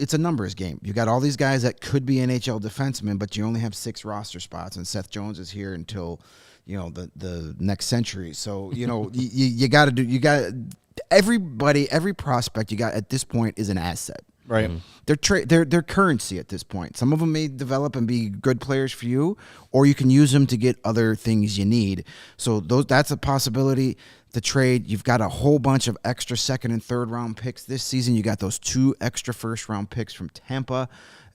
it's a numbers game. You got all these guys that could be NHL defensemen, but you only have 6 roster spots, and Seth Jones is here until the next century. So you got everybody, every prospect you got at this point is an asset. Right. Mm-hmm. They're currency at this point. Some of them may develop and be good players for you, or you can use them to get other things you need. So that's a possibility. The trade, you've got a whole bunch of extra second and third round picks this season. You got those 2 extra first round picks from Tampa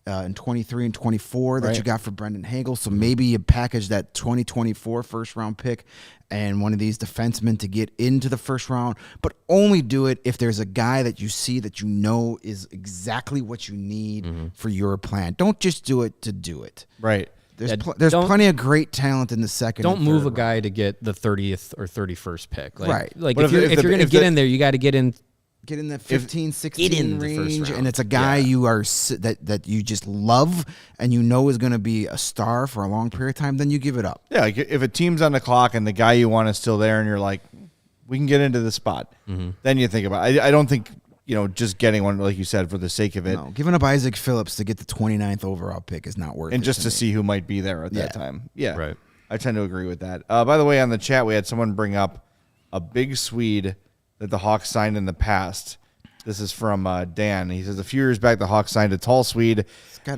in 23 and 24 that you got for Brendan Hagel. So maybe you package that 2024 first round pick and one of these defensemen to get into the first round, but only do it if there's a guy that you see that is exactly what you need for your plan. Don't just do it to do it. Right. There's plenty of great talent in the second. Don't move a guy to get the 30th or 31st pick. Right. Like if you're going to get in there, you got to get in that 15, 16 range, and it's a guy you are that you just love and is going to be a star for a long period of time, then you give it up. Yeah, like if a team's on the clock and the guy you want is still there and you're like, we can get into the spot, then you think about it. I don't think, just getting one, like you said, for the sake of it. No, giving up Isaac Phillips to get the 29th overall pick is not worth it. And just to see who might be there at that time. Yeah, right. I tend to agree with that. By the way, on the chat, we had someone bring up a big Swede that the Hawks signed in the past. This is from Dan. He says, a few years back, the Hawks signed a tall Swede.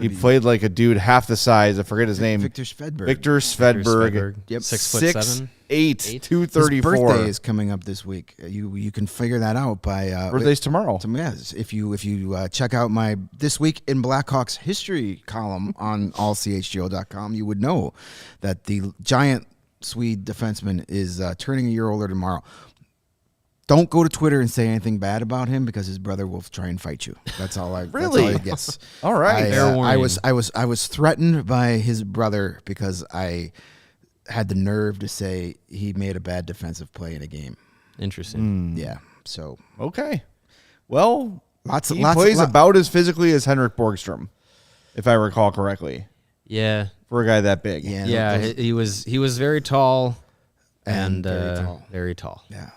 He played like a dude half the size. I forget his name. Victor Svedberg. Victor Svedberg. Yep. 6'7", 6'8", 234. His birthday is coming up this week. You can figure that out by birthday's tomorrow. Yes, if you check out my This Week in Blackhawks history column on allchgo.com, you would know that the giant Swede defenseman is turning a year older tomorrow. Don't go to Twitter and say anything bad about him because his brother will try and fight you. That's all I. Really? That's all I guess. All right. I was threatened by his brother because I had the nerve to say he made a bad defensive play in a game. Interesting. Yeah. So okay. Well, he plays plays about as physically as Henrik Borgstrom, if I recall correctly. Yeah. For a guy that big. Yeah. He was very tall and very tall. Yeah.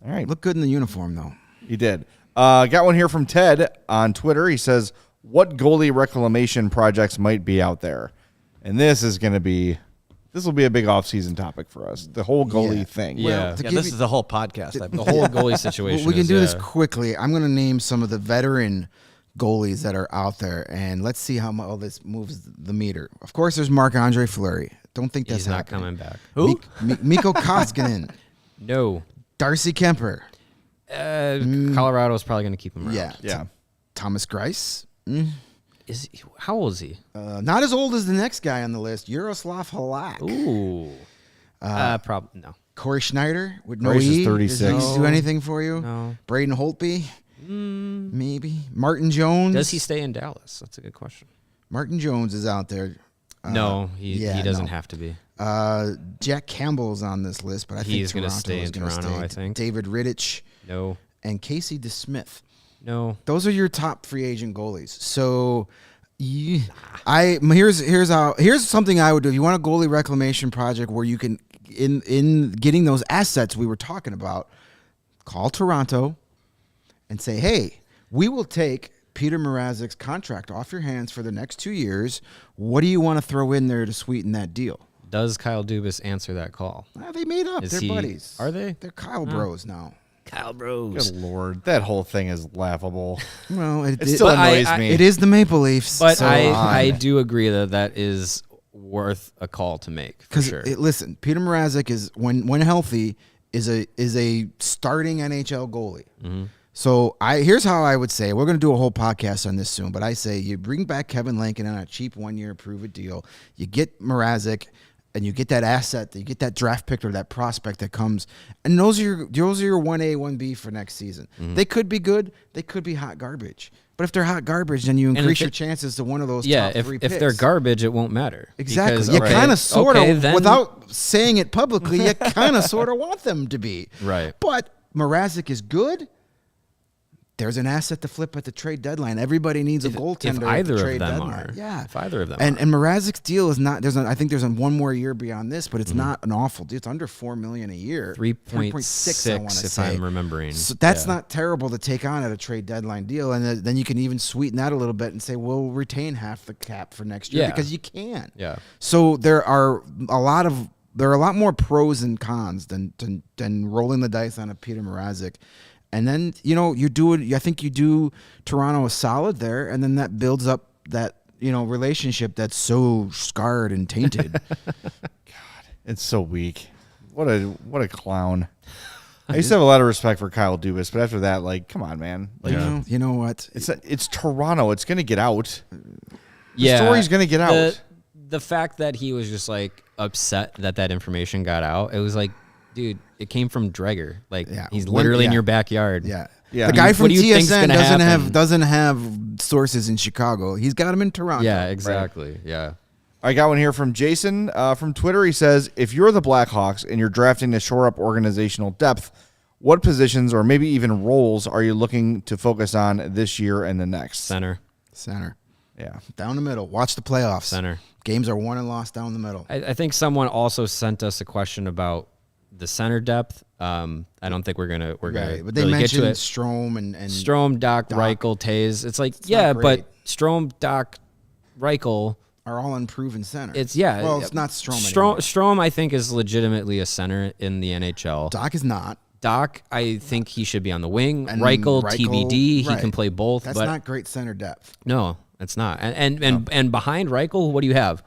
All right. Look good in the uniform, though. He did. Got one here from Ted on Twitter. He says, what goalie reclamation projects might be out there? And this will be a big off-season topic for us, the whole goalie thing. Yeah, this is a whole podcast. The whole goalie situation. We can do this quickly. I'm going to name some of the veteran goalies that are out there, and let's see how all this moves the meter. Of course, there's Marc-Andre Fleury. Don't think that's He's not happening. coming back. Who? Mikko Koskinen. No. Darcy Kemper. Colorado's probably going to keep him around. Yeah. Thomas Greiss. How old is he? Not as old as the next guy on the list, Yaroslav Halak. Ooh. Probably no. Corey Schneider with no Grace is E. 36. Does he do anything for you? No. Braden Holtby? Maybe. Martin Jones? Does he stay in Dallas? That's a good question. Martin Jones is out there. No, he doesn't have to be. Jack Campbell's on this list, but I think He's going to Toronto stay is in gonna Toronto, stay. I think. David Rittich No. and Casey DeSmith. No. Those are your top free agent goalies. So here's something I would do. If you want a goalie reclamation project where you can in getting those assets we were talking about, call Toronto and say, hey, we will take Peter Mrazek's contract off your hands for the next 2 years. What do you want to throw in there to sweeten that deal? Does Kyle Dubas answer that call? They made up. They're buddies. Are they? They're Kyle bros now. Kyle Bros. Good Lord. That whole thing is laughable. Well, It still annoys me. It is the Maple Leafs. But so I do agree that is worth a call to make for because sure. listen, Peter Mrazek is when healthy is a starting NHL goalie. Mm-hmm. So here's how I would say we're going to do a whole podcast on this soon. But I say you bring back Kevin Lankin on a cheap 1 year prove it deal. You get Mrazek. And you get that asset, you get that draft pick or that prospect that comes, and those are your 1A, 1B for next season. Mm-hmm. They could be good, they could be hot garbage. But if they're hot garbage, then you increase your chances to one of those top three picks. If they're garbage, it won't matter. Exactly. Because, You kind of, sort of, then- without saying it publicly, you kind of, sort of want them to be. Right. But Mrazek is good. There's an asset to flip at the trade deadline. Everybody needs a goaltender. If either at the of trade them deadline. are. Yeah. If either of them and are. And Mrazek's deal is not. I think there's one more year beyond this, but it's Mm-hmm. not an awful deal. It's under $4 million a year. 3.6, I want to if say. I'm remembering. So that's not terrible to take on at a trade deadline deal, and then you can even sweeten that a little bit and say we'll retain half the cap for next year because you can. Yeah. So there are a lot more pros and cons than rolling the dice on a Peter Mrazek. And then, you do it. I think you do Toronto a solid there, and then that builds up that, relationship that's so scarred and tainted. It's so weak. What a clown. I used to have a lot of respect for Kyle Dubas, but after that, come on, man. You know what? It's Toronto. It's going to get out. Yeah. The story's going to get out. The fact that he was just upset that information got out, it was dude, it came from Dreger. He's literally in your backyard. Yeah. Yeah. The guy from What do you think's TSN gonna happen? doesn't have sources in Chicago. He's got them in Toronto. Yeah, exactly. Yeah. I got one here from Jason from Twitter. He says, if you're the Blackhawks and you're drafting to shore up organizational depth, what positions or maybe even roles are you looking to focus on this year and the next? Center. Yeah. Down the middle. Watch the playoffs. Center. Games are won and lost down the middle. I think someone also sent us a question about the center depth. I don't think we're gonna But they really mentioned get to it. Strome and Strome, Doc, Reichel, Taze. It's not but great. Strome, Doc, Reichel. are all unproven center. Well, it's not Strome anymore. Strome, I think, is legitimately a center in the NHL. Doc is not. Doc, I think he should be on the wing. And Reichel, TBD, he right. can play both. That's but not great center depth. No, it's not. And behind Reichel, what do you have?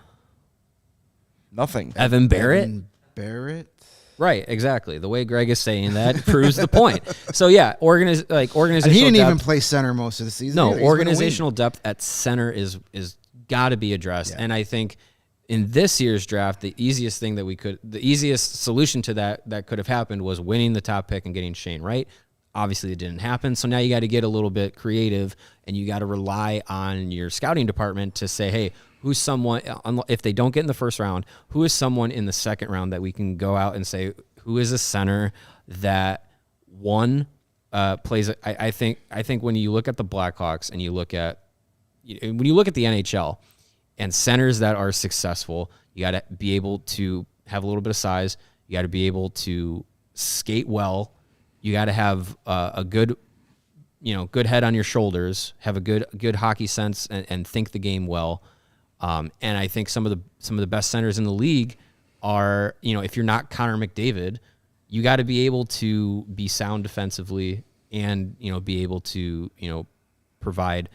Nothing. Evan Barrett? Evan Barrett. Right, exactly. The way Greg is saying that proves the point. So yeah, organizational. And he didn't depth, even play center most of the season. No, either. He's been a organizational depth at center is got to be addressed. Yeah. And I think in this year's draft, the easiest solution to that could have happened was winning the top pick and getting Shane Wright. Obviously, it didn't happen. So now you got to get a little bit creative, and you got to rely on your scouting department to say, hey, who's someone, if they don't get in the first round, who is someone in the second round that we can go out and say, who is a center that plays? I think when you look at the Blackhawks and when you look at the NHL and centers that are successful, you got to be able to have a little bit of size. You got to be able to skate well. You got to have a good head on your shoulders, have a good hockey sense, and think the game well. And I think some of the best centers in the league are, if you're not Connor McDavid, you got to be able to be sound defensively and be able to provide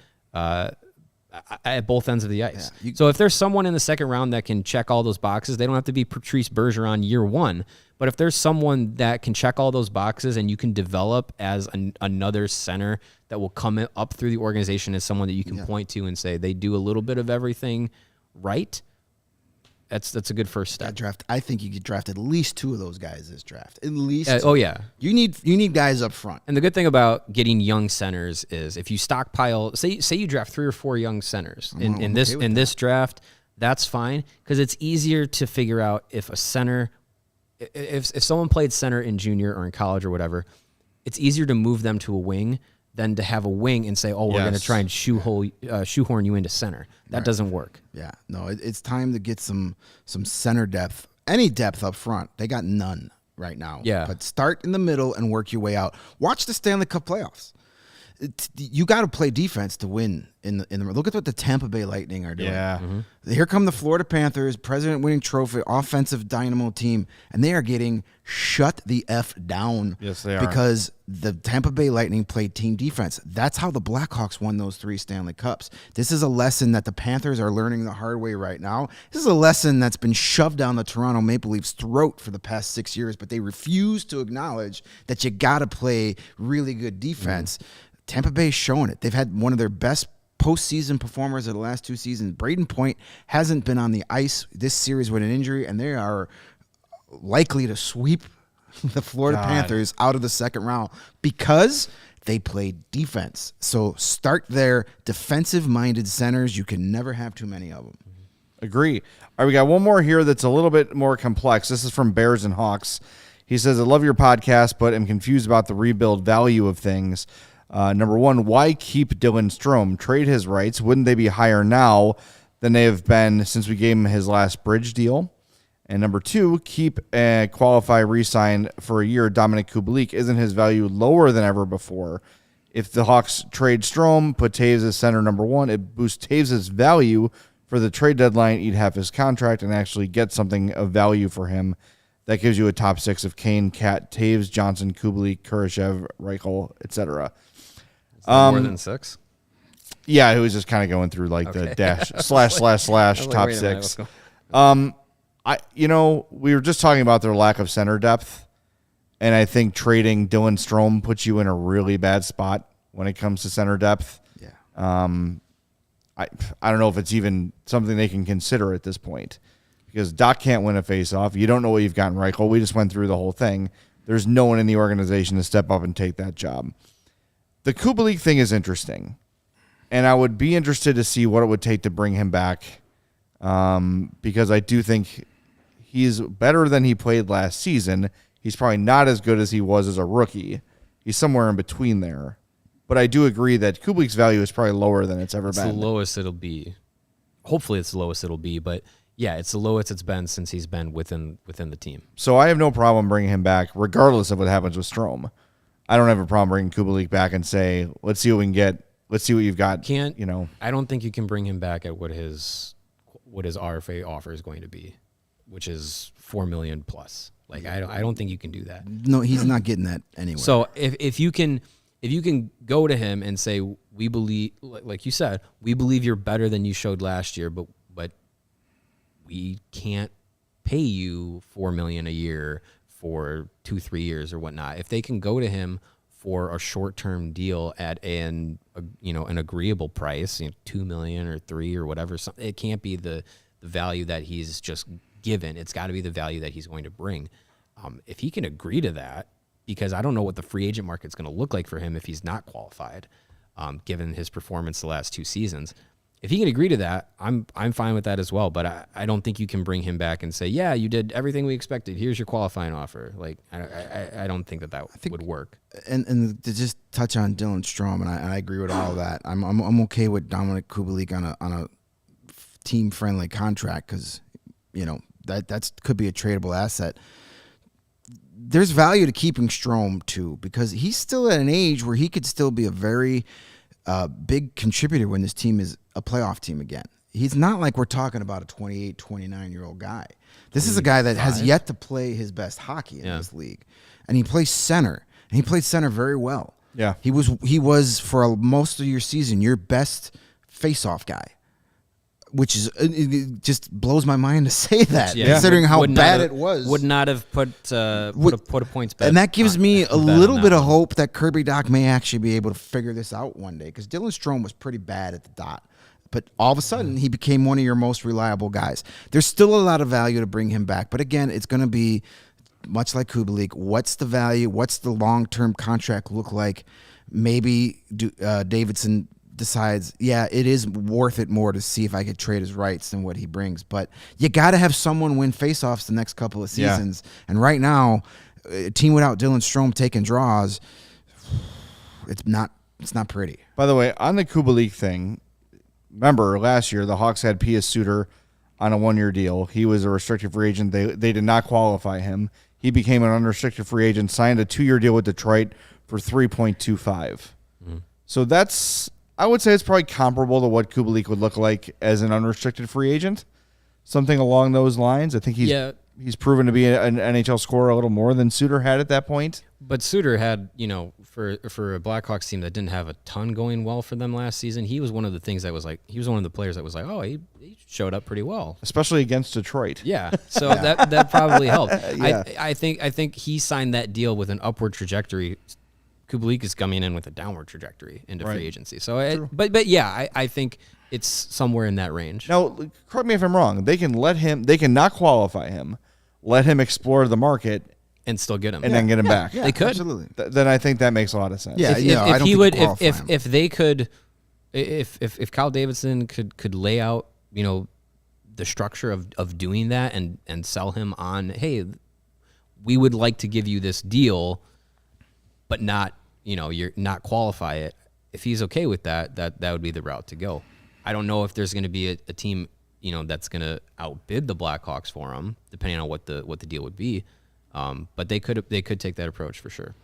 at both ends of the ice. Yeah, So if there's someone in the second round that can check all those boxes, they don't have to be Patrice Bergeron year one. But if there's someone that can check all those boxes and you can develop as another center that will come up through the organization as someone that you can point to and say they do a little bit of everything right, that's a good first step. That draft, I think you could draft at least 2 of those guys this draft. At least. Oh yeah. You need guys up front. And the good thing about getting young centers is if you stockpile, say you draft 3 or 4 young centers in this draft, that's fine because it's easier to figure out if a center, if someone played center in junior or in college or whatever, it's easier to move them to a wing than to have a wing and say, oh, we're going to try and shoehorn you into center. That doesn't work. Yeah, no, it's time to get some center depth, any depth up front. They got none right now. Yeah. But start in the middle and work your way out. Watch the Stanley Cup playoffs. You got to play defense to win in the. Look at what the Tampa Bay Lightning are doing. Yeah. Here come the Florida Panthers, president-winning trophy, offensive dynamo team, and they are getting shut the F down. Yes, they are. Because the Tampa Bay Lightning played team defense. That's how the Blackhawks won those 3 Stanley Cups. This is a lesson that the Panthers are learning the hard way right now. This is a lesson that's been shoved down the Toronto Maple Leafs' throat for the past 6 years, but they refuse to acknowledge that you got to play really good defense. Tampa Bay's showing it. They've had one of their best postseason performers of the last 2 seasons. Braden Point hasn't been on the ice this series with an injury, and they are likely to sweep the Florida Panthers out of the second round because they play defense. So start their defensive-minded centers. You can never have too many of them. Agree. All right, we got one more here that's a little bit more complex. This is from Bears and Hawks. He says, I love your podcast, but am confused about the rebuild value of things. Number one, why keep Dylan Strome? Trade his rights. Wouldn't they be higher now than they have been since we gave him his last bridge deal? And number two, keep a qualify re-sign for a year. Dominic Kubalik. Isn't his value lower than ever before? If the Hawks trade Strome, put Taves as center number one, it boosts Taves' value for the trade deadline, eat half his contract, and actually get something of value for him. That gives you a top 6 of Kane, Kat, Taves, Johnson, Kubalik, Kurashev, Reichel, etc. More than 6? Yeah, it was just kind of going through like the dash / top 6. We were just talking about their lack of center depth, and I think trading Dylan Strome puts you in a really bad spot when it comes to center depth. Yeah. I don't know if it's even something they can consider at this point because Doc can't win a faceoff. You don't know what you've got in Reichel. We just went through the whole thing. There's no one in the organization to step up and take that job. The Kubalik thing is interesting, and I would be interested to see what it would take to bring him back because I do think he's better than he played last season. He's probably not as good as he was as a rookie. He's somewhere in between there. But I do agree that Kubalik's value is probably lower than it's ever been. It's the lowest it'll be. Hopefully it's the lowest it'll be, but yeah, it's the lowest it's been since he's been within the team. So I have no problem bringing him back regardless of what happens with Strome. I don't have a problem bringing Kubalik back and say, let's see what we can get. Let's see what you've got. I don't think you can bring him back at what his RFA offer is going to be, which is $4 million plus. Like I don't think you can do that. No, he's not getting that anyway. So if you can go to him and say, we believe, like you said, we believe you're better than you showed last year, but we can't pay you $4 million a year for 2-3 years or whatnot. If they can go to him for a short-term deal at an agreeable price, $2 million or $3 million or whatever, it can't be the value that he's just given. It's got to be the value that he's going to bring. If he can agree to that, because I don't know what the free agent market's going to look like for him if he's not qualified, given his performance the last 2 seasons. If he can agree to that, I'm fine with that as well. But I don't think you can bring him back and say, yeah, you did everything we expected. Here's your qualifying offer. Like I don't think that would work. And to just touch on Dylan Strome, and I agree with all of that. I'm okay with Dominic Kubalik on a team friendly contract because that could be a tradable asset. There's value to keeping Strome too because he's still at an age where he could still be a very big contributor when this team is a playoff team again. He's not like we're talking about a 28, 29-year-old guy. This is a guy that has yet to play his best hockey in this league. And he plays center. And he played center very well. Yeah. He was for most of your season your best face-off guy, which is it just blows my mind to say that, Yeah. considering how Would not bad have- it was. Would not have put a points bet. And that gives me a bet on little that bit of one. hope that Kirby Doc may actually be able to figure this out one day, because Dylan Strome was pretty bad at the dot. But all of a sudden, he became one of your most reliable guys. There's still a lot of value to bring him back. But again, it's going to be much like Kubalik. What's the value? What's the long-term contract look like? Maybe Davidson decides, yeah, it is worth it more to see if I could trade his rights than what he brings. But you got to have someone win faceoffs the next couple of seasons. And right now, a team without Dylan Strome taking draws, it's not pretty. By the way, on the Kubalik thing, remember last year the Hawks had Pius Suter on a 1-year deal. He was a restricted free agent. They did not qualify him. He became an unrestricted free agent, signed a 2-year deal with Detroit for $3.25. So that's, I would say it's probably comparable to what Kubalik would look like as an unrestricted free agent. Something along those lines. I think he's proven to be an NHL scorer a little more than Suter had at that point. But Suter had, for a Blackhawks team that didn't have a ton going well for them last season, he was one of the things that was like, he was one of the players that was like, oh, he showed up pretty well. Especially against Detroit. Yeah, so that probably helped. Yeah. I think he signed that deal with an upward trajectory. Kubalik is coming in with a downward trajectory into free agency. So, but yeah, I think it's somewhere in that range. Now, correct me if I'm wrong. They can not qualify him, let him explore the market, and still get him, and then get him back. They could. Absolutely. Then I think that makes a lot of sense. Yeah, If I don't he think would, qualify him. if they could, if Kyle Davidson could lay out, the structure of doing that and sell him on, hey, we would like to give you this deal, but not, you're not qualify it. If he's okay with that would be the route to go. I don't know if there's going to be a team, that's going to outbid the Blackhawks for him, depending on what the deal would be. But they could take that approach for sure.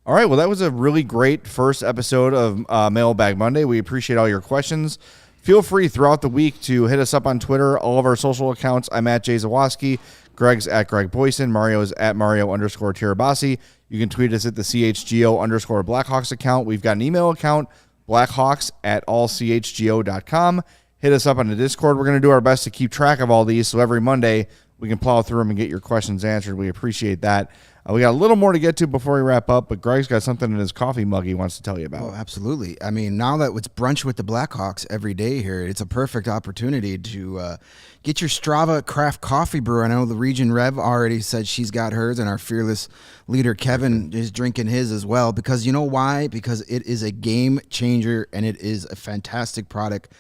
All right. Well, that was a really great first episode of Mailbag Monday. We appreciate all your questions. Feel free throughout the week to hit us up on Twitter, all of our social accounts. I'm at Jay Zawaski. Greg's at Greg Boysen. Mario's at Mario_Tirabassi. You can tweet us at the CHGO_Blackhawks account. We've got an email account, blackhawks@allchgo.com. Hit us up on the Discord. We're going to do our best to keep track of all these, so every Monday we can plow through them and get your questions answered. We appreciate that. We got a little more to get to before we wrap up, but Greg's got something in his coffee mug he wants to tell you about. Oh, absolutely. I mean, now that it's brunch with the Blackhawks every day here, it's a perfect opportunity to get your Strava craft coffee brew. I know the Region Rev already said she's got hers, and our fearless leader Kevin is drinking his as well. Because you know why? Because it is a game changer, and it is a fantastic product.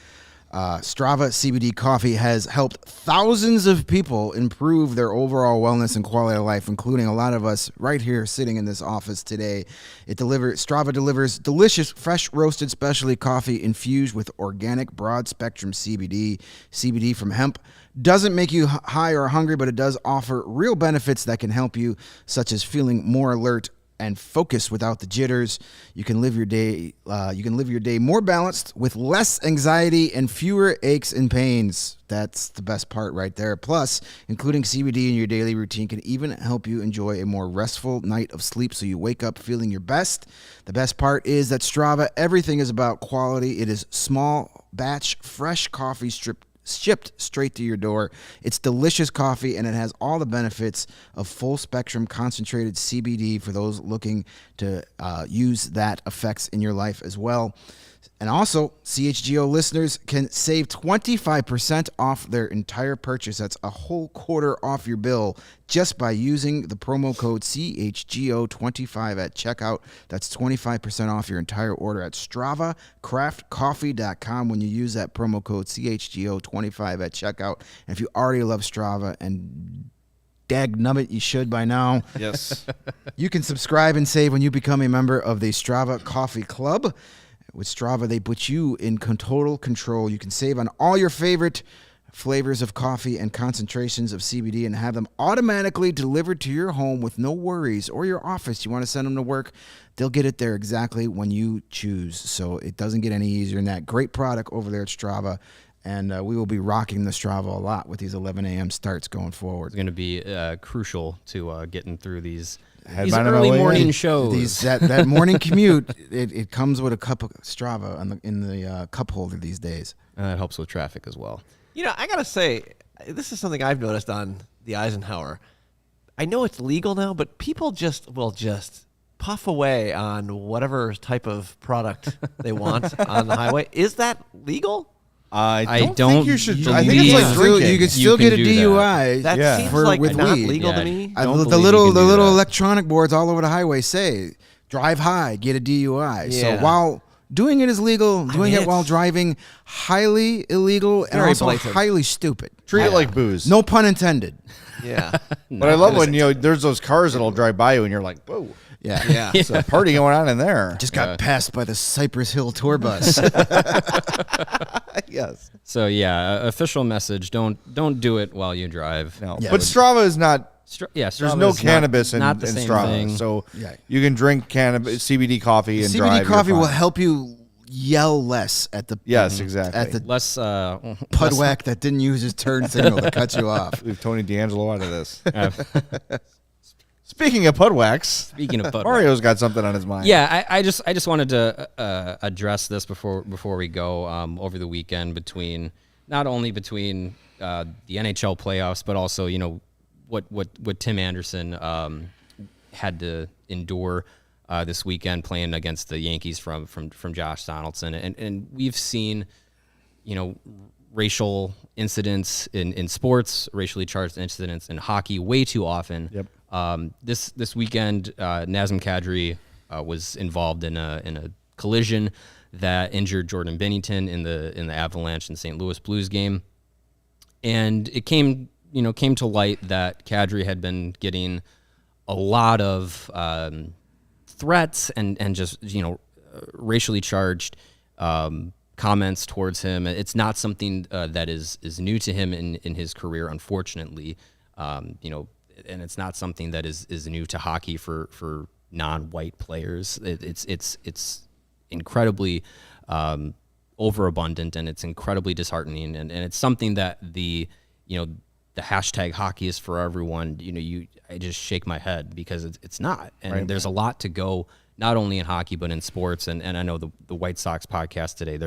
Strava CBD coffee has helped thousands of people improve their overall wellness and quality of life, including a lot of us right here sitting in this office today. Strava delivers delicious, fresh roasted specialty coffee infused with organic broad spectrum CBD. CBD from hemp doesn't make you high or hungry, but it does offer real benefits that can help you, such as feeling more alert and focus without the jitters. You can live your day. More balanced with less anxiety and fewer aches and pains. That's the best part right there. Plus, including CBD in your daily routine can even help you enjoy a more restful night of sleep, so you wake up feeling your best. The best part is that Strava, everything is about quality. It is small batch, fresh coffee shipped straight to your door. It's delicious coffee, and it has all the benefits of full spectrum concentrated CBD for those looking to use that effects in your life as well. And also, CHGO listeners can save 25% off their entire purchase. That's a whole quarter off your bill just by using the promo code CHGO25 at checkout. That's 25% off your entire order at StravaCraftCoffee.com when you use that promo code CHGO25 at checkout. And if you already love Strava, and dagnubbit, you should by now. Yes. You can subscribe and save when you become a member of the Strava Coffee Club. With Strava, they put you in total control. You can save on all your favorite flavors of coffee and concentrations of CBD and have them automatically delivered to your home with no worries, or your office. You want to send them to work, they'll get it there exactly when you choose. So it doesn't get any easier than that. Great product over there at Strava. And we will be rocking the Strava a lot with these 11 a.m. starts going forward. It's going to be crucial to getting through these These on my early way morning in. shows. That morning commute, it comes with a cup of Strava in the cup holder these days. That helps with traffic as well. I gotta say, this is something I've noticed on the Eisenhower. I know it's legal now, but people will just puff away on whatever type of product they want on the highway. Is that legal? I don't don't think you should. I think believe- it's like drinking. You could still can get a do that. DUI. That Yeah. seems For- like with not weed. legal to Yeah. me. Don't The believe little you can do that. electronic boards all over the highway say drive high, get a DUI. Yeah. So while doing it is legal, doing mean, it while it's driving highly illegal and very also blatant. highly stupid. Treat it like booze. No pun intended. Yeah. But I love when there's those cars that'll drive by you and you're like, whoa, Yeah. Yeah. there's a party going on in there. Just got passed by the Cypress Hill tour bus. Yes. So yeah, official message: don't do it while you drive. No. Yeah. But Strava is not. Yeah, There's no cannabis in not the same Strava, thing. so Yeah. you can drink cannabis, CBD coffee, and drive. CBD you're coffee will fine. help you yell less at the Yes, exactly. at the less pudwack that didn't use his turn signal to cut you off. Leave Tony D'Angelo out of this. uh, Speaking of Pudwax, speaking of Mario's got something on his mind. Yeah, I just wanted to address this before we go over the weekend not only between the NHL playoffs, but also what Tim Anderson had to endure this weekend playing against the Yankees from Josh Donaldson, and we've seen racial incidents in sports, racially charged incidents in hockey way too often. Yep. This weekend, Nazem Kadri was involved in a collision that injured Jordan Binnington in the Avalanche and St. Louis Blues game, and it came to light that Kadri had been getting a lot of threats and just racially charged comments towards him. It's not something that is new to him in his career, unfortunately. And it's not something that is new to hockey for non-white players. It's incredibly overabundant, and it's incredibly disheartening, and it's something that the hashtag hockey is for everyone. I just shake my head because it's not, and Right. there's a lot to go, not only in hockey but in sports. And I know the White Sox podcast today,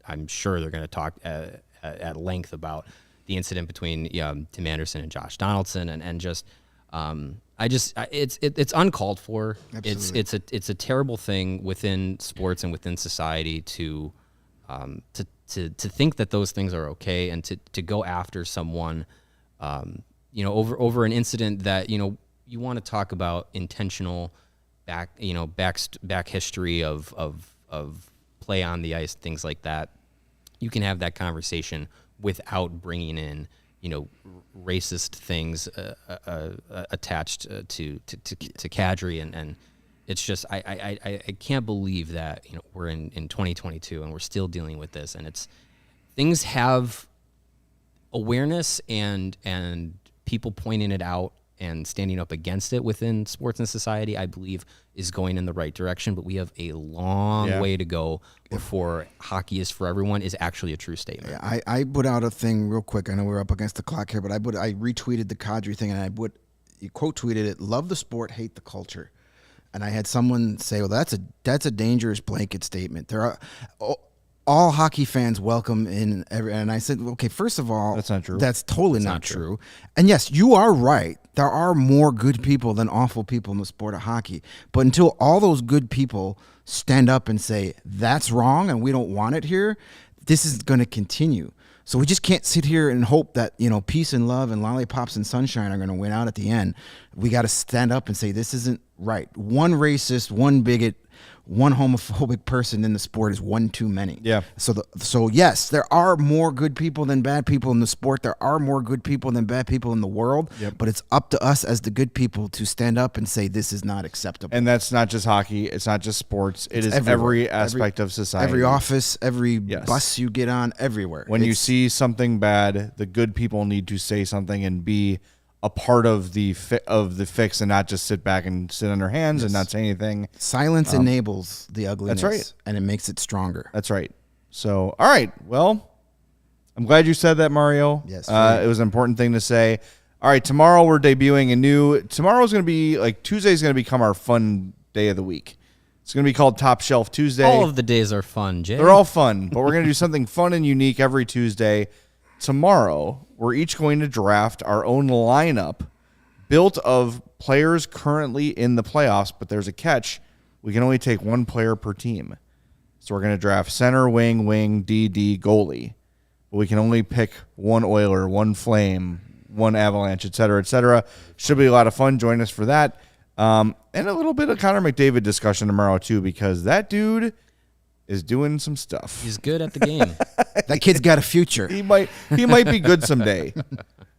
I'm sure they're gonna talk at length about the incident between Tim Anderson and Josh Donaldson, and just. It's uncalled for. Absolutely. It's a terrible thing within sports and within society to think that those things are okay, and to go after someone, over an incident that you want to talk about intentional back history of play on the ice, things like that. You can have that conversation without bringing in racist things attached to Kadri, and it's just I can't believe that we're in 2022 and we're still dealing with this, and things have awareness and people pointing it out and standing up against it within sports and society, I believe, is going in the right direction. But we have a long way to go before hockey is for everyone is actually a true statement. I put out a thing real quick. I know we're up against the clock here, but I retweeted the Kadri thing, and I quote tweeted it: "Love the sport, hate the culture." And I had someone say, "Well, that's a dangerous blanket statement. There are all hockey fans welcome in every." And I said, "Okay, first of all, That's not true. That's totally not true. And yes, you are right. There are more good people than awful people in the sport of hockey. But until all those good people stand up and say that's wrong and we don't want it here, this is going to continue. So we just can't sit here and hope that peace and love and lollipops and sunshine are going to win out at the end. We got to stand up and say this isn't right. One racist, one bigot, one homophobic person in the sport is one too many." Yeah. So yes, there are more good people than bad people in the sport. There are more good people than bad people in the world. Yep. But it's up to us as the good people to stand up and say this is not acceptable. And that's not just hockey. It's not just sports. It's everywhere. every aspect of society. Every office, every Yes. bus you get on, everywhere. When you see something bad, the good people need to say something and be a part of the fix, and not just sit back and sit on their hands and not say anything. Silence enables the ugliness. That's right. And it makes it stronger. That's right. So, all right. Well, I'm glad you said that, Mario. Yes, It was an important thing to say. All right, tomorrow we're debuting tomorrow's going to be, Tuesday's going to become our fun day of the week. It's going to be called Top Shelf Tuesday. All of the days are fun, Jay. They're all fun, but we're going to do something fun and unique every Tuesday. Tomorrow, we're each going to draft our own lineup built of players currently in the playoffs, but there's a catch. We can only take one player per team. So we're going to draft center, wing, DD, goalie. But we can only pick one Oiler, one Flame, one Avalanche, et cetera. Should be a lot of fun. Join us for that. And a little bit of Connor McDavid discussion tomorrow, too, because that dude is doing some stuff. He's good at the game. That kid's got a future. He might be good someday.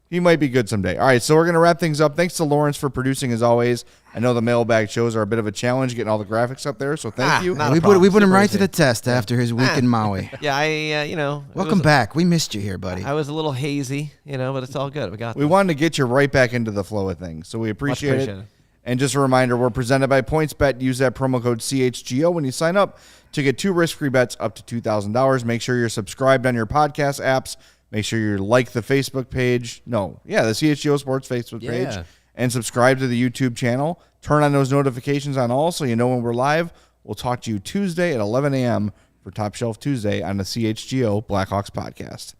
He might be good someday. All right, so we're going to wrap things up. Thanks to Lawrence for producing, as always. I know the mailbag shows are a bit of a challenge getting all the graphics up there, so thank you. not a We problem. put him Super right to easy. the test after his week in Maui. Yeah, Welcome back. We missed you here, buddy. I was a little hazy, but it's all good. We got We this. wanted to get you right back into the flow of things, so we appreciate it. appreciated. And just a reminder, we're presented by PointsBet. Use that promo code CHGO when you sign up to get 2 risk-free bets up to $2,000. Make sure you're subscribed on your podcast apps. Make sure you like the Facebook page. The CHGO Sports Facebook page. Yeah. And subscribe to the YouTube channel. Turn on those notifications on all so you know when we're live. We'll talk to you Tuesday at 11 a.m. for Top Shelf Tuesday on the CHGO Blackhawks Podcast.